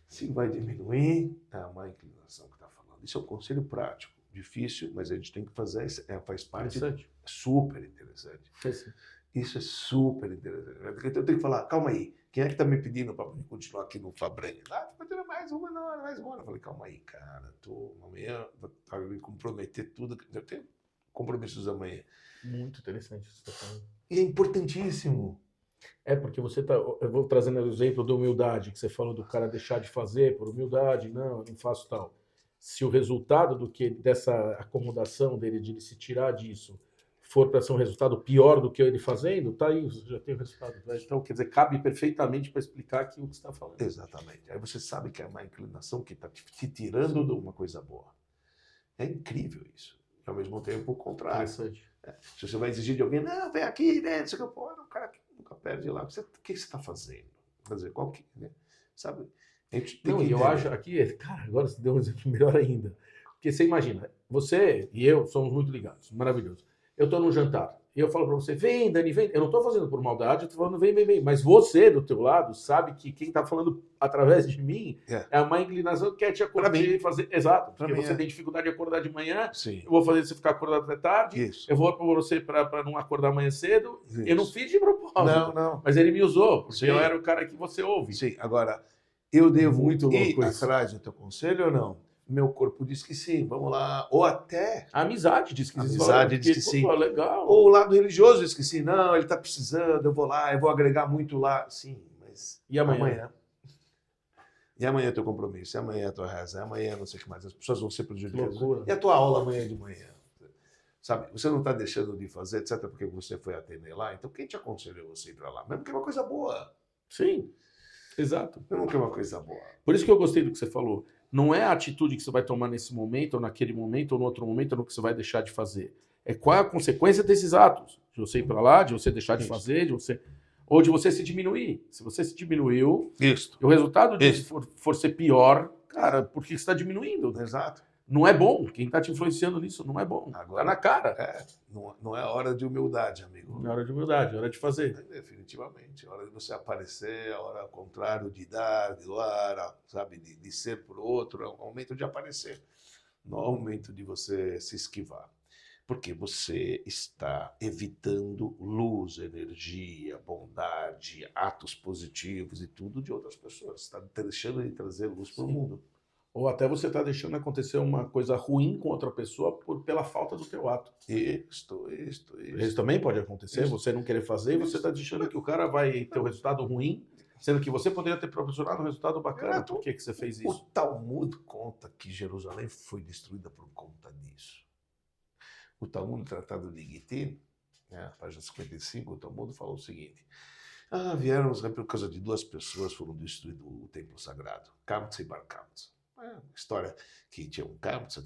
Se vai diminuir, é a má inclinação que está falando. Isso é um conselho prático, difícil, mas a gente tem que fazer, faz parte. Super interessante. Isso é super interessante. Então eu tenho que falar, calma aí, quem é que está me pedindo para continuar aqui no Fabrenha? Vai ter mais uma hora, mais uma hora. Eu falei, calma aí, cara, amanhã vai me comprometer tudo. Eu tenho compromissos amanhã. Muito interessante isso que você está falando. E é importantíssimo. Porque você tá. Eu vou trazendo o exemplo da humildade, que você falou do cara deixar de fazer por humildade, não, eu não faço tal. Se o resultado dessa acomodação dele, de ele se tirar disso, for para ser um resultado pior do que ele fazendo, tá aí, você já tem o resultado. Então, quer dizer, cabe perfeitamente para explicar aqui o que você está falando. Exatamente. Aí você sabe que é uma inclinação que está te tirando de uma coisa boa. É incrível isso. E ao mesmo tempo, o contrário. Interessante. Se você vai exigir de alguém, não, vem aqui, né? Você o cara que nunca perde lá. O que você está fazendo? Quer dizer, qual que, né? Sabe? A gente tem que eu acho aqui, cara, agora você deu um exemplo melhor ainda. Porque você imagina, você e eu somos muito ligados, maravilhoso. Eu estou num jantar e eu falo para você, vem, Dani, vem. Eu não estou fazendo por maldade, eu estou falando, vem. Mas você, do teu lado, sabe que quem está falando através de mim é a má inclinação que quer te acordar e fazer. Exato, porque você tem dificuldade de acordar de manhã, sim. Eu vou fazer você ficar acordado até tarde, Isso. eu vou para você para não acordar amanhã cedo. Isso. Eu não fiz de propósito. Não. Mas ele me usou, porque sim. eu era o cara que você ouve. Sim, agora, eu devo muito ir atrás do teu conselho ou não? Meu corpo diz que sim, vamos lá. Ou até... A amizade diz que sim. Amizade diz que sim. Pô, legal. Ou o lado religioso diz que sim. Não, ele está precisando, eu vou lá, eu vou agregar muito lá. Sim, mas... E amanhã? E amanhã é teu compromisso, e amanhã é tua reza, e amanhã não sei o que mais. As pessoas vão ser prejudicadas. Loucura. E a tua aula amanhã de manhã? Sabe, você não está deixando de fazer, etc., porque você foi atender lá. Então, quem te aconselhou você ir para lá? Mesmo que é uma coisa boa. Sim, exato. Mesmo que é uma coisa boa. Por isso que eu gostei do que você falou. Não é a atitude que você vai tomar nesse momento, ou naquele momento, ou no outro momento, ou no que você vai deixar de fazer. É qual é a consequência desses atos. De você ir para lá, de você deixar de fazer, de você... Ou de você se diminuir. Se você se diminuiu, Isso. e o resultado Isso. for ser pior, cara, porque você está diminuindo. Exato. Não é bom. Quem está te influenciando nisso não é bom. Agora, Tá na cara. Não é hora de humildade, amigo. Não é hora de humildade, é hora de fazer. Definitivamente. É hora de você aparecer, é hora ao contrário de dar, de doar, sabe, de ser por outro. É um momento de aparecer. Não é um momento de você se esquivar. Porque você está evitando luz, energia, bondade, atos positivos e tudo de outras pessoas. Está deixando de trazer luz para o mundo. Ou até você está deixando acontecer uma coisa ruim com outra pessoa pela falta do teu ato. Isso. Isso também pode acontecer, Isso. você não querer fazer e você está deixando que o cara vai ter um resultado ruim, sendo que você poderia ter proporcionado um resultado bacana. Por que você fez isso? O Talmud conta que Jerusalém foi destruída por conta disso. O Talmud, Tratado de Gitin, página 55, o Talmud falou o seguinte: vieram por causa de duas pessoas, foram destruídos o templo sagrado, Kamsa e Bar Kamsa. História que tinha um Kamsa,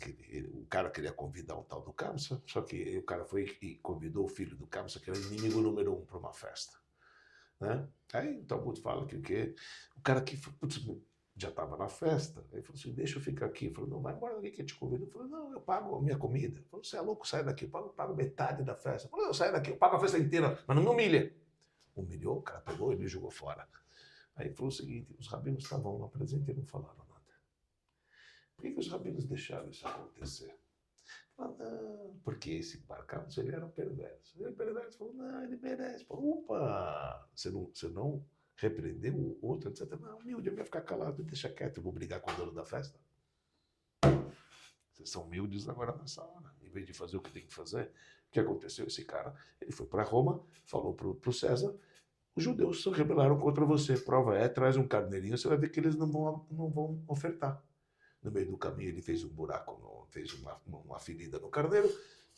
o cara queria convidar um tal do Kamsa, só que o cara foi e convidou o filho do Kamsa, que era o inimigo número 1, para uma festa. Né? Aí o Talmud fala que o cara que já estava na festa, ele falou assim: deixa eu ficar aqui. Ele falou: não, vai embora daqui que eu te convido. Ele falou: não, eu pago a minha comida. Ele falou: você é louco, sai daqui, eu pago metade da festa. Ele falou: eu saio daqui, eu pago a festa inteira, mas não me humilha. Humilhou, o cara pegou e me jogou fora. Aí ele falou o seguinte: os rabinos estavam lá presentes e não falaram nada. Por que os rabinos deixaram isso acontecer? Não, porque esse Bar Kamsa, ele era perverso. Ele falou: não, ele merece. Falou: opa, você não repreendeu o outro, etc. Não, humilde, eu ia ficar calado, deixa quieto, eu vou brigar com o dono da festa. Vocês são humildes agora nessa hora. Em vez de fazer o que tem que fazer, o que aconteceu? Esse cara, ele foi para Roma, falou pro César: os judeus se rebelaram contra você. Prova traz um carneirinho, você vai ver que eles não vão ofertar. No meio do caminho ele fez um buraco, fez uma ferida no carneiro.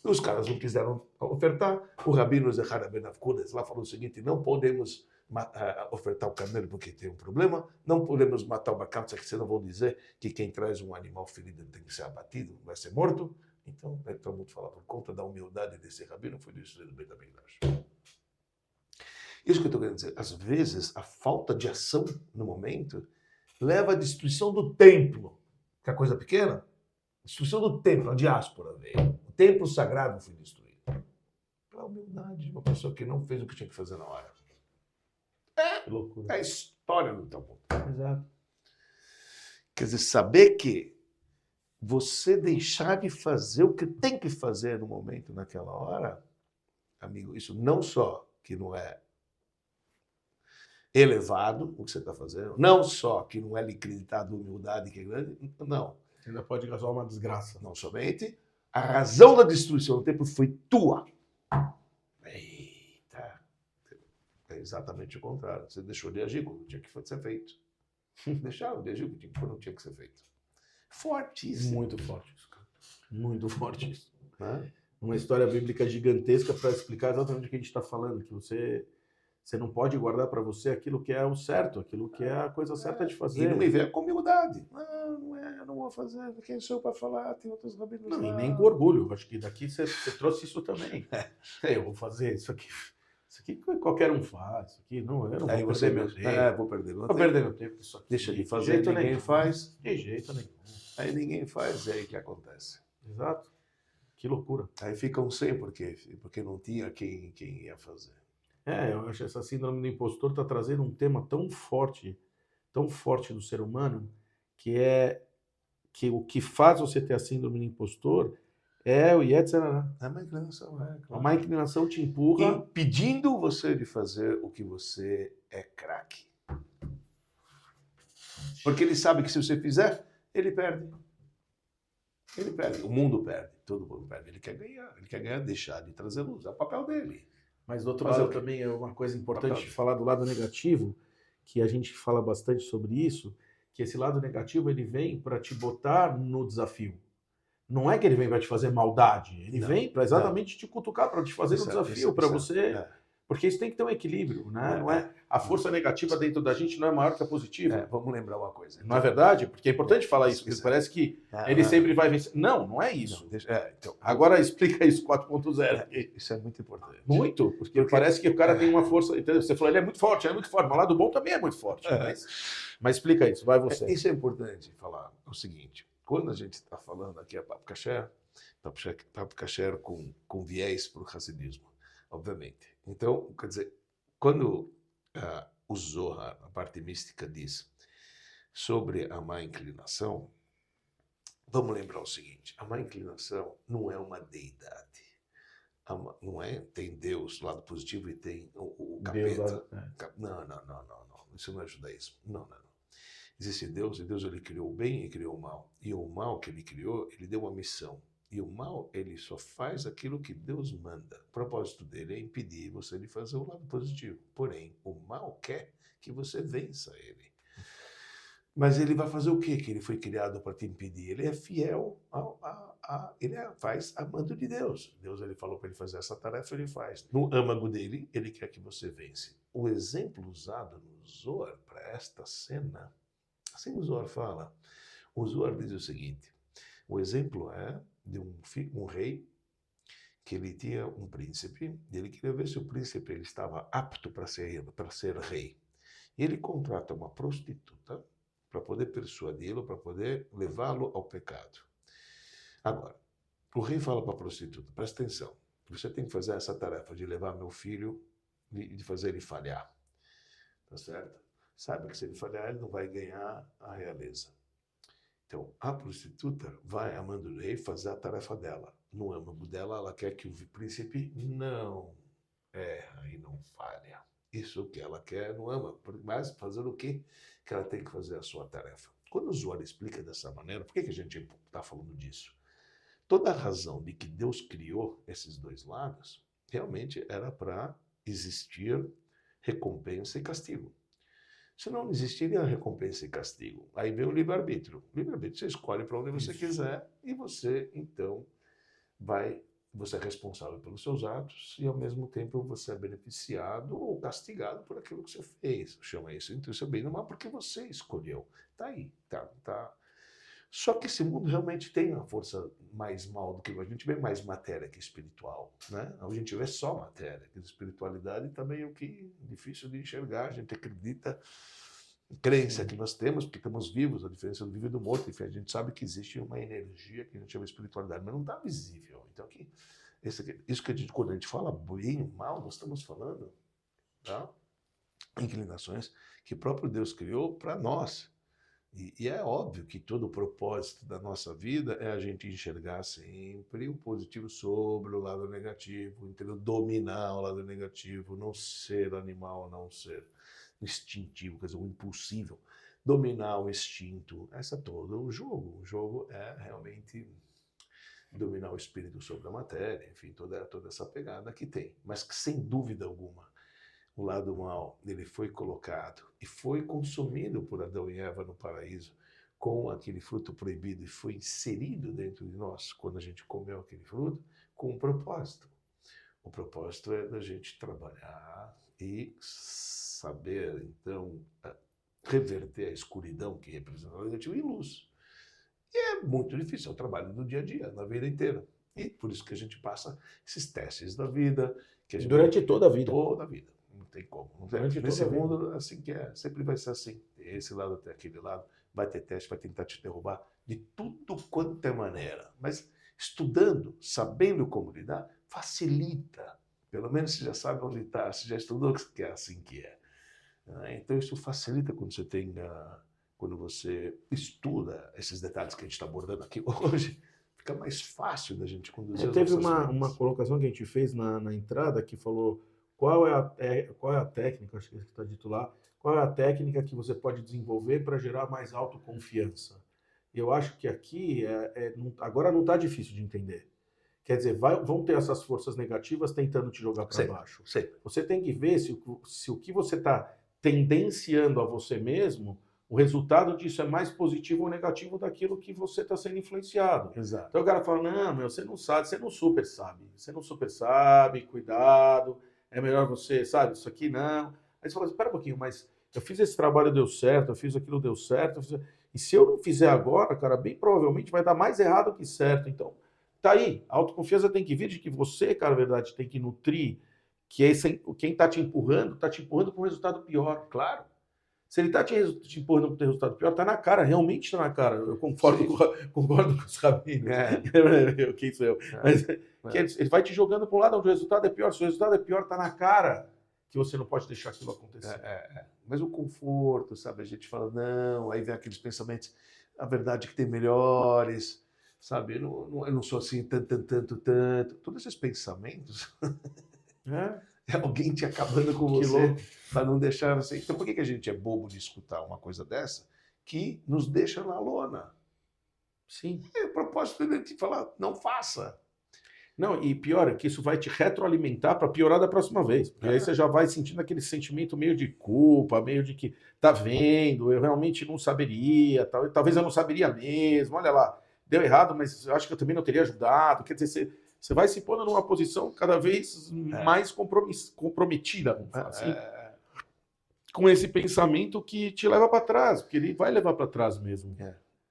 Os caras não quiseram ofertar. O rabino Zechariah ben Avkudes lá falou o seguinte: não podemos ofertar o carneiro porque tem um problema, não podemos matar o Bar Kamsa, que senão vão dizer que quem traz um animal ferido tem que ser abatido, vai ser morto. Então, todo mundo fala, por conta da humildade desse rabino, foi destruído o Beit HaMikdash. Isso que eu estou querendo dizer. Às vezes, a falta de ação no momento leva à destruição do templo. Que é coisa pequena? Destruição do templo, a diáspora veio. O templo sagrado foi destruído. Pela humildade de uma pessoa que não fez o que tinha que fazer na hora. Que loucura. É a história do Talmud. Exato. Quer dizer, saber que você deixar de fazer o que tem que fazer no momento, naquela hora, amigo, isso não só que não é elevado o que você está fazendo, não só que não é liquiditado humildade que é grande, não. Ainda pode causar uma desgraça. Não somente a razão da destruição do templo foi tua. Eita. É exatamente o contrário. Você deixou de agir quando tinha que ser feito. Deixaram de agir quando não tinha que ser feito. Fortíssimo. Muito forte isso, cara. Muito forte isso. Né? Uma história bíblica gigantesca para explicar exatamente o que a gente está falando, que você não pode guardar para você aquilo que é o certo, aquilo que é a coisa certa de fazer. E não me venha com humildade. Eu não vou fazer, quem sou eu para falar? Tem outros rabinos não, lá. E nem com orgulho. Acho que daqui você trouxe isso também. Eu vou fazer isso aqui. Isso aqui qualquer um faz. Isso aqui, não, eu não vou perder meu tempo. Vou perder meu tempo. Vou perder meu tempo. Isso aqui. Deixa de fazer, ninguém nenhum. faz. De jeito nenhum. Aí ninguém faz, é aí que acontece. Exato. Que loucura. Aí ficam sem porque não tinha quem ia fazer. Eu acho que essa síndrome do impostor está trazendo um tema tão forte do ser humano, que é que o que faz você ter a síndrome do impostor é o Yetzer Hara. É uma inclinação, claro. A má inclinação te empurra. Impedindo você de fazer o que você é craque. Porque ele sabe que se você fizer, ele perde. Ele perde, o mundo perde, todo mundo perde. Ele quer ganhar, deixar de trazer luz. É o papel dele. Mas do outro lado também é uma coisa importante de falar do lado negativo, que a gente fala bastante sobre isso, que esse lado negativo ele vem para te botar no desafio. Não é que ele vem para te fazer maldade, ele vem para exatamente te cutucar, para te fazer no desafio, para você Porque isso tem que ter um equilíbrio, né? Não é, a força negativa dentro da gente não é maior que a positiva. Vamos lembrar uma coisa. Então, não é verdade? Porque é importante falar isso, porque parece que ele sempre vai vencer. Não é isso. Não, então, agora explica isso 4.0. Isso é muito importante. Muito, porque parece que o cara tem uma força. Entendeu? Você falou, ele é muito forte, mas o lado bom também é muito forte. Mas explica isso, vai você. Isso é importante falar. O seguinte, quando a gente está falando aqui a Papo Kasher com viés para o Hassidismo, obviamente. Então, quer dizer, quando o Zohar, a parte mística, diz sobre a má inclinação, vamos lembrar o seguinte, a má inclinação não é uma deidade. Não é? Tem Deus, lado positivo, e tem o capeta. Não. Isso não é judaísmo. Não. Existe Deus, e Deus ele criou o bem e criou o mal. E o mal que ele criou, ele deu uma missão. E o mal, ele só faz aquilo que Deus manda. O propósito dele é impedir você de fazer o lado positivo. Porém, o mal quer que você vença ele. Mas ele vai fazer o quê que ele foi criado para te impedir? Ele é fiel, ele faz a mando de Deus. Deus ele falou para ele fazer essa tarefa, ele faz. No âmago dele, ele quer que você vence. O exemplo usado no Zohar para esta cena, assim o Zohar fala. O Zohar diz o seguinte, o exemplo é de um rei que ele tinha um príncipe, e ele queria ver se o príncipe ele estava apto para ser rei. E ele contrata uma prostituta para poder persuadi-lo, para poder levá-lo ao pecado. Agora, o rei fala para a prostituta, presta atenção, você tem que fazer essa tarefa de levar meu filho, de fazer ele falhar. Tá certo? Sabe que se ele falhar, ele não vai ganhar a realeza. Então, a prostituta vai, a mando do rei, fazer a tarefa dela. No âmago dela, ela quer que o príncipe não erra e não falha. Isso que ela quer no âmago. Mas fazer o quê? Que ela tem que fazer a sua tarefa. Quando o Zohar explica dessa maneira, por que a gente está falando disso? Toda a razão de que Deus criou esses dois lados, realmente era para existir recompensa e castigo. Senão não existiria recompensa e castigo. Aí vem o livre-arbítrio. O livre-arbítrio você escolhe para onde você quiser e você, então, você é responsável pelos seus atos e, ao mesmo tempo, você é beneficiado ou castigado por aquilo que você fez. Chama isso, então, isso é bem normal porque você escolheu. Tá aí, tá. Só que esse mundo realmente tem uma força mais mal do que a gente vê mais matéria que espiritual, né? A gente vê só matéria, que a espiritualidade também é o que é difícil de enxergar. A gente acredita, crença que nós temos, porque estamos vivos, a diferença do vivo e do morto. Enfim, a gente sabe que existe uma energia que a gente chama de espiritualidade, mas não está visível. Então, isso que quando a gente fala bem ou mal, nós estamos falando, tá? Inclinações que o próprio Deus criou para nós. E é óbvio que todo o propósito da nossa vida é a gente enxergar sempre o positivo sobre o lado negativo, entendeu? Dominar o lado negativo, não ser animal, não ser instintivo, quer dizer, o impulsivo. Dominar o instinto, essa é todo o jogo. O jogo é realmente dominar o espírito sobre a matéria, enfim, toda essa pegada que tem. Mas que, sem dúvida alguma, o lado mal, ele foi colocado e foi consumido por Adão e Eva no paraíso com aquele fruto proibido e foi inserido dentro de nós quando a gente comeu aquele fruto com um propósito. O propósito é da gente trabalhar e saber, então, reverter a escuridão que representa o negativo em luz. E é muito difícil, é o trabalho do dia a dia, na vida inteira. E por isso que a gente passa esses testes da vida. Durante toda a vida. Toda a vida. Não tem como. Nesse mundo, assim que é. Sempre vai ser assim. Tem esse lado, tem aquele lado. Vai ter teste, vai tentar te derrubar de tudo quanto é maneira. Mas estudando, sabendo como lidar, facilita. Pelo menos você já sabe onde está. Você já estudou que é assim que é. Então isso facilita quando você estuda esses detalhes que a gente está abordando aqui hoje. Fica mais fácil da gente conduzir. Teve uma colocação que a gente fez na entrada que falou qual é a técnica, acho que está dito lá, qual é a técnica que você pode desenvolver para gerar mais autoconfiança. E eu acho que aqui agora não está difícil de entender. Quer dizer, vão ter essas forças negativas tentando te jogar para baixo. Sempre. Você tem que ver se o que você está tendenciando a você mesmo, o resultado disso é mais positivo ou negativo daquilo que você está sendo influenciado. Exato. Então o cara fala, não, você não sabe, você não super sabe, cuidado. é melhor você, sabe, isso aqui não. Aí você fala assim, espera um pouquinho, mas eu fiz esse trabalho, deu certo, eu fiz aquilo, deu certo. E se eu não fizer agora, cara, bem provavelmente vai dar mais errado que certo. Então, tá aí. A autoconfiança tem que vir de que você, cara, na verdade, tem que nutrir, que quem tá te empurrando para um resultado pior, claro. Se ele está te empurrando para o resultado pior, está na cara, realmente está na cara. Eu concordo com os rabinos. Quem sou eu? Mas ele vai te jogando para um lado onde o resultado é pior. Se o resultado é pior, está na cara que você não pode deixar aquilo acontecer. Mas o conforto, sabe? A gente fala, não, aí vem aqueles pensamentos, a verdade é que tem melhores, sabe? Eu não sou assim, tanto. Todos esses pensamentos... É alguém te acabando com você para não deixar você. Então, por que a gente é bobo de escutar uma coisa dessa que nos deixa na lona? Sim. É o propósito dele te falar, não faça. Não, e pior é que isso vai te retroalimentar para piorar da próxima vez. Porque aí você já vai sentindo aquele sentimento meio de culpa, meio de que, tá vendo, eu realmente não saberia, talvez eu não saberia mesmo, olha lá, deu errado, mas eu acho que eu também não teria ajudado. Quer dizer, você vai se pondo numa posição cada vez mais comprometida, vamos falar assim, com esse pensamento que te leva para trás, porque ele vai levar para trás mesmo.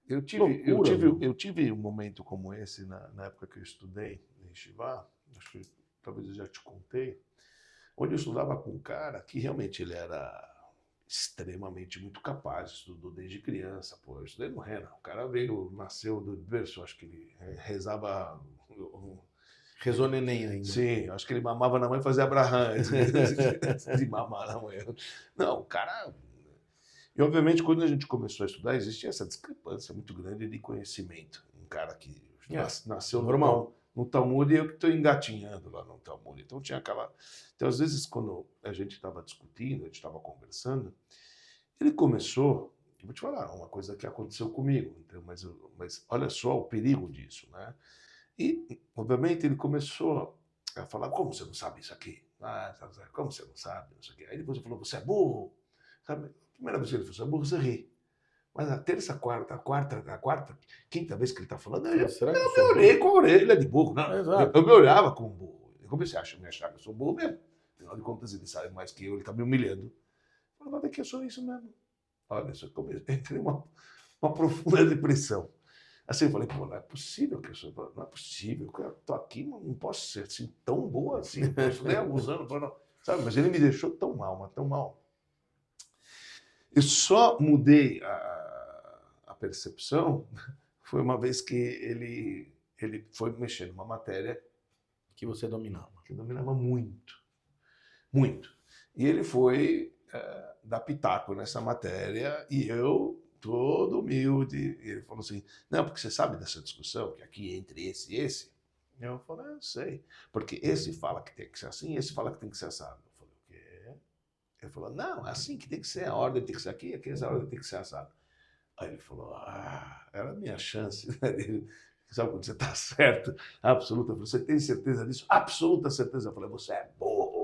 Eu tive um momento como esse na época que eu estudei em Shivá, acho que talvez eu já te contei, onde eu estudava com um cara que realmente ele era extremamente muito capaz, estudou desde criança, eu estudei no Rena, o cara nasceu do berço, acho que ele rezava... Rezou neném ainda. Sim, acho que ele mamava na mãe e fazia Abraham antes de mamar na mãe. Não, o cara... E, obviamente, quando a gente começou a estudar, existia essa discrepância muito grande de conhecimento. Um cara que nasceu no Talmud e eu que estou engatinhando lá no Talmud. Então, tinha aquela... Então, às vezes, quando a gente estava discutindo, a gente estava conversando, ele começou... Eu vou te falar uma coisa que aconteceu comigo, então, mas olha só o perigo disso, né? E, obviamente, ele começou a falar, como você não sabe isso aqui? Como você não sabe isso aqui? Aí depois ele falou, você é burro. Sabe? A primeira vez que ele falou, você é burro, você ri. Mas a terça, quarta, quinta vez que ele está falando, eu me olhei com a orelha de burro. Não, eu me olhava como burro. Eu comecei a me achar que eu sou burro mesmo. Afinal de contas, ele sabe mais que eu, ele está me humilhando. Eu falei, mas é que eu sou isso mesmo. Olha, eu entrei uma profunda depressão. Assim, eu falei, pô, não é possível que eu sou... Não é possível, eu tô aqui, não posso ser assim tão boa assim. Eu estudei há alguns anos, sabe? Mas ele me deixou tão mal, mas tão mal. Eu só mudei a percepção foi uma vez que ele foi mexer numa matéria que você dominava. Que eu dominava muito. Muito. E ele foi dar pitaco nessa matéria e eu... todo humilde, e ele falou assim, não, porque você sabe dessa discussão, que aqui entre esse e esse? Eu falei, eu sei, porque esse fala que tem que ser assim, esse fala que tem que ser assado. Eu falei, o quê? Ele falou, não, é assim que tem que ser, a ordem tem que ser aqui, a ordem tem que ser assado. Aí ele falou, era a minha chance, né? Sabe quando você está certo, absoluta, você tem certeza disso? Absoluta certeza. Eu falei, você é burro.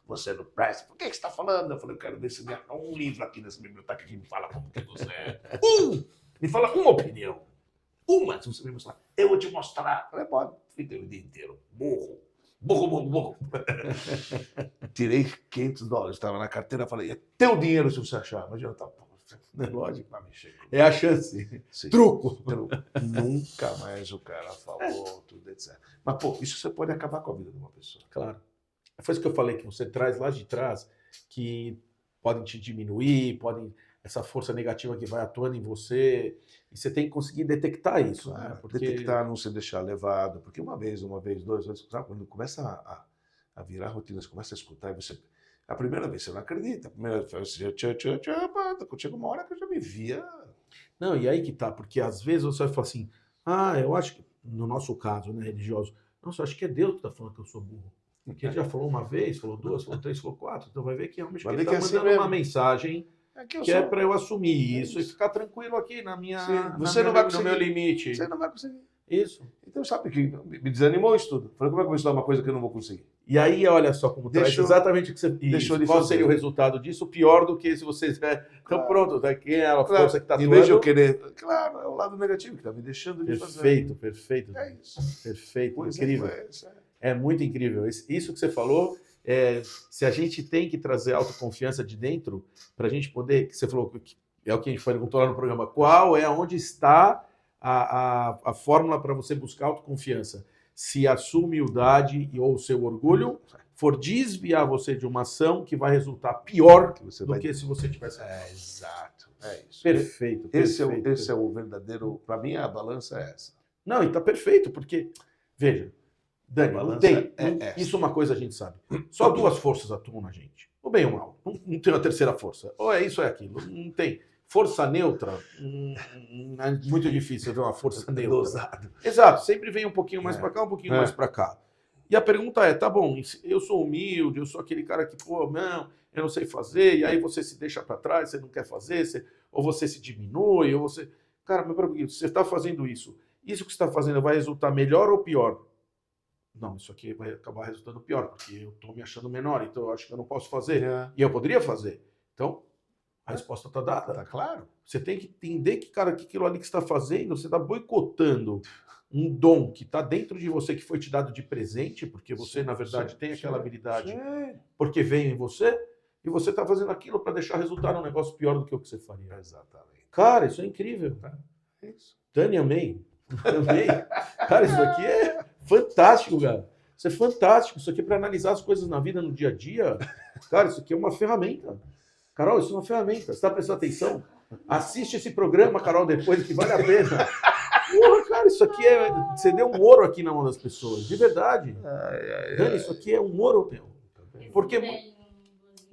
Você não presta. Por que você está falando? Eu falei, eu quero ver se me achar um livro aqui nessa biblioteca que me fala como que você é. Me fala uma opinião. Uma, se você me mostrar. Eu vou te mostrar. Eu falei, pode. Fiquei o dia inteiro. Burro. Tirei $500. Estava na carteira. Falei, é teu dinheiro se você achar. Mas já tá... Lógico. Vai mexer comigo. É a chance. Sim. Truco. Nunca mais o cara falou, tudo, etc. Mas, pô, isso você pode acabar com a vida de uma pessoa. Claro. Foi isso que eu falei, que você traz lá de trás, que podem te diminuir, essa força negativa que vai atuando em você, e você tem que conseguir detectar isso. Claro, né? Porque... detectar, não se deixar levado, porque uma vez, duas vezes, sabe, quando começa a virar rotina, você começa a escutar, e você... A primeira vez você não acredita, a primeira vez você chega uma hora que eu já me via... Não, e aí que tá, porque às vezes você vai falar assim, eu acho que, no nosso caso, né, religioso, nossa, eu acho que é Deus que está falando que eu sou burro. Porque ele já falou uma vez, falou duas, falou três, falou quatro, então vai ver que realmente ele está mandando uma mensagem que é para eu assumir isso e ficar tranquilo aqui no meu limite. Você não vai conseguir. Isso. Então, sabe que me desanimou isso tudo. Falei, como é que eu vou estudar uma coisa que eu não vou conseguir? E aí, olha só como traz exatamente o que você disse. Qual seria o resultado disso? Pior do que se você... Então, pronto, quem é a força que está atuando? Em vez de eu querer... Claro, é o lado negativo que está me deixando de fazer. Perfeito. É isso. Perfeito, Pois incrível. É muito incrível. Isso que você falou Se a gente tem que trazer autoconfiança de dentro, para a gente poder, que você falou, que é o que a gente perguntou lá no programa, onde está a fórmula para você buscar autoconfiança? Se a sua humildade ou o seu orgulho for desviar você de uma ação que vai resultar pior do que se você tivesse... Exato. É isso. Perfeito. Esse é o verdadeiro... Para mim, a balança é essa. Não, e tá perfeito, porque... Veja, Dani, isso é uma coisa a gente sabe. Só duas forças atuam na gente. O bem e o mal. Não tem uma terceira força. Ou é isso ou é aquilo. Não tem. Força neutra, é muito difícil ver uma força neutra. Dosado. Exato. Sempre vem um pouquinho mais para cá, um pouquinho mais para cá. E a pergunta é, tá bom, eu sou humilde, eu sou aquele cara que, não, eu não sei fazer, e aí você se deixa para trás, você não quer fazer, ou você se diminui, ou você... Cara, mas peraí, você está fazendo isso que você está fazendo vai resultar melhor ou pior? Não, isso aqui vai acabar resultando pior, porque eu estou me achando menor, então eu acho que eu não posso fazer. E eu poderia fazer. Então, a resposta está dada. Tá claro. Você tem que entender que, cara, que aquilo ali que você está fazendo, você está boicotando um dom que está dentro de você, que foi te dado de presente, porque você, na verdade, tem aquela habilidade, porque veio em você, e você está fazendo aquilo para deixar resultar um negócio pior do que o que você faria. Exatamente. Cara, isso é incrível. É isso. Dani, amei. Amei. Cara, isso aqui é fantástico, cara. Isso é fantástico. Isso aqui é para analisar as coisas na vida, no dia a dia. Cara, isso aqui é uma ferramenta. Carol, isso é uma ferramenta. Você está prestando atenção? Assiste esse programa, Carol, depois, que vale a pena. Porra, cara, isso aqui você deu um ouro aqui na mão das pessoas. De verdade. Dani, isso aqui é um ouro, meu. Porque...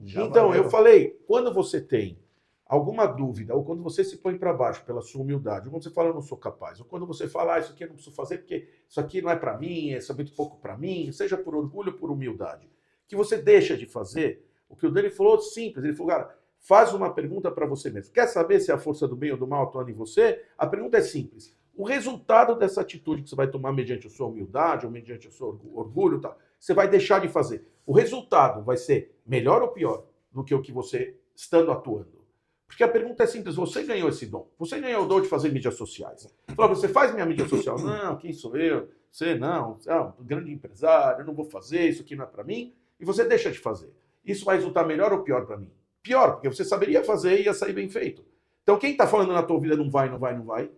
Então, eu falei, quando você tem alguma dúvida, ou quando você se põe para baixo pela sua humildade, ou quando você fala, eu não sou capaz, ou quando você fala, isso aqui eu não preciso fazer porque isso aqui não é para mim, isso é muito pouco para mim, seja por orgulho ou por humildade, que você deixa de fazer, o que o Dani falou simples, ele falou, cara, faz uma pergunta para você mesmo. Quer saber se a força do bem ou do mal atuando em você? A pergunta é simples. O resultado dessa atitude que você vai tomar mediante a sua humildade ou mediante o seu orgulho, tá, você vai deixar de fazer. O resultado vai ser melhor ou pior do que o que você estando atuando? Porque a pergunta é simples, você ganhou esse dom. Você ganhou o dom de fazer mídias sociais. Fala, você faz minha mídia social? Não, quem sou eu? Você não, você é um grande empresário, eu não vou fazer, isso aqui não é para mim. E você deixa de fazer. Isso vai resultar melhor ou pior para mim? Pior, porque você saberia fazer e ia sair bem feito. Então quem está falando na tua vida não vai, não vai, não vai?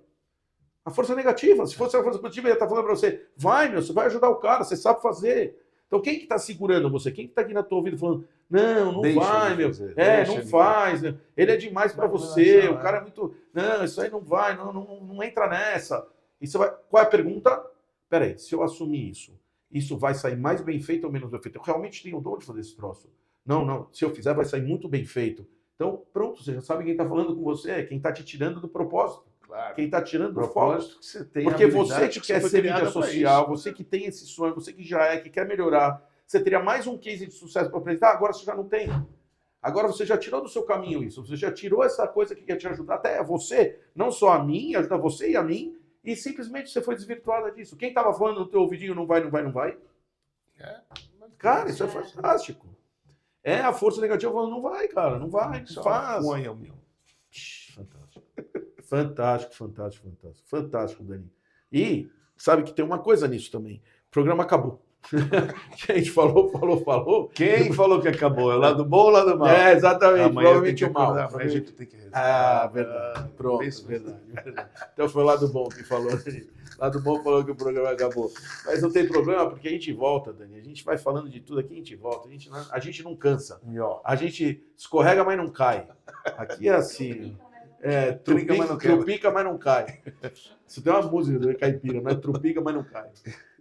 A força negativa. Se fosse a força positiva, ia estar falando para você, vai, meu, você vai ajudar o cara, você sabe fazer. Então quem que está segurando você? Quem que está aqui na tua vida falando, não vai, meu, não faz, né? Ele é demais para você, o cara é muito, não, isso aí não vai, não entra nessa. E você vai... Qual é a pergunta? Peraí, se eu assumir isso vai sair mais bem feito ou menos bem feito? Eu realmente tenho o dom de fazer esse troço. Não, se eu fizer vai sair muito bem feito. Então, pronto, você já sabe quem está falando com você, quem está te tirando do propósito. Claro. Quem está tirando do propósito que você tem. Porque você que quer ser mídia social, você que tem esse sonho, você que já que quer melhorar, você teria mais um case de sucesso para apresentar, agora você já não tem. Agora você já tirou do seu caminho isso, você já tirou essa coisa que quer te ajudar, até a você, não só a mim, ajudar você e a mim, e simplesmente você foi desvirtuada disso. Quem estava falando no teu ouvidinho, não vai. Cara, isso é fantástico. É a força negativa falando, não vai, cara, não vai, não faz. Fantástico, Dani. E sabe que tem uma coisa nisso também. O programa acabou. Que a gente falou. Quem falou que acabou? É o lado bom ou o lado mal? É, exatamente. Amanhã provavelmente o mal. Amanhã a gente tem que rezar. Verdade. Pronto, verdade. Então foi o lado bom que falou. Lado bom falou que o programa acabou. Mas não tem problema, porque a gente volta, Dani. A gente vai falando de tudo aqui, a gente volta. A gente não cansa. A gente escorrega, mas não cai. Aqui é assim... trupica, mas não cai. Isso tem uma música do Caipira, né? Trupica, mas não cai.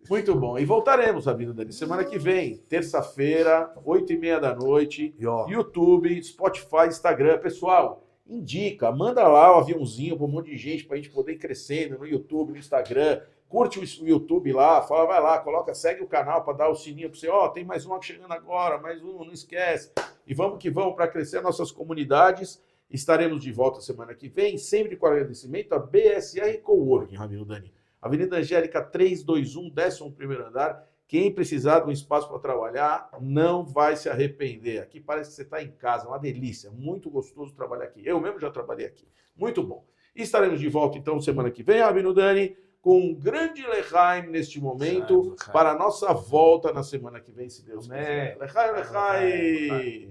Muito bom. E voltaremos, Sabino, Dani, semana que vem, terça-feira, 8h30 da noite, YouTube, Spotify, Instagram. Pessoal, indica, manda lá o aviãozinho para um monte de gente, para a gente poder ir crescendo no YouTube, no Instagram. Curte o YouTube lá, fala, vai lá, segue o canal para dar o sininho para você. Tem mais um chegando agora, mais um, não esquece. E vamos que vamos para crescer nossas comunidades. Estaremos de volta semana que vem, sempre com agradecimento a BSR Coworking, Ramiro Dani. Avenida Angélica 321, 11º andar. Quem precisar de um espaço para trabalhar, não vai se arrepender. Aqui parece que você está em casa, uma delícia. Muito gostoso trabalhar aqui. Eu mesmo já trabalhei aqui. Muito bom. E estaremos de volta, então, semana que vem, Ramiro Dani. com um grande Lechaim neste momento, Lechaim. para a nossa volta na semana que vem, se Deus quiser. Amém. Lechaim, Lechaim.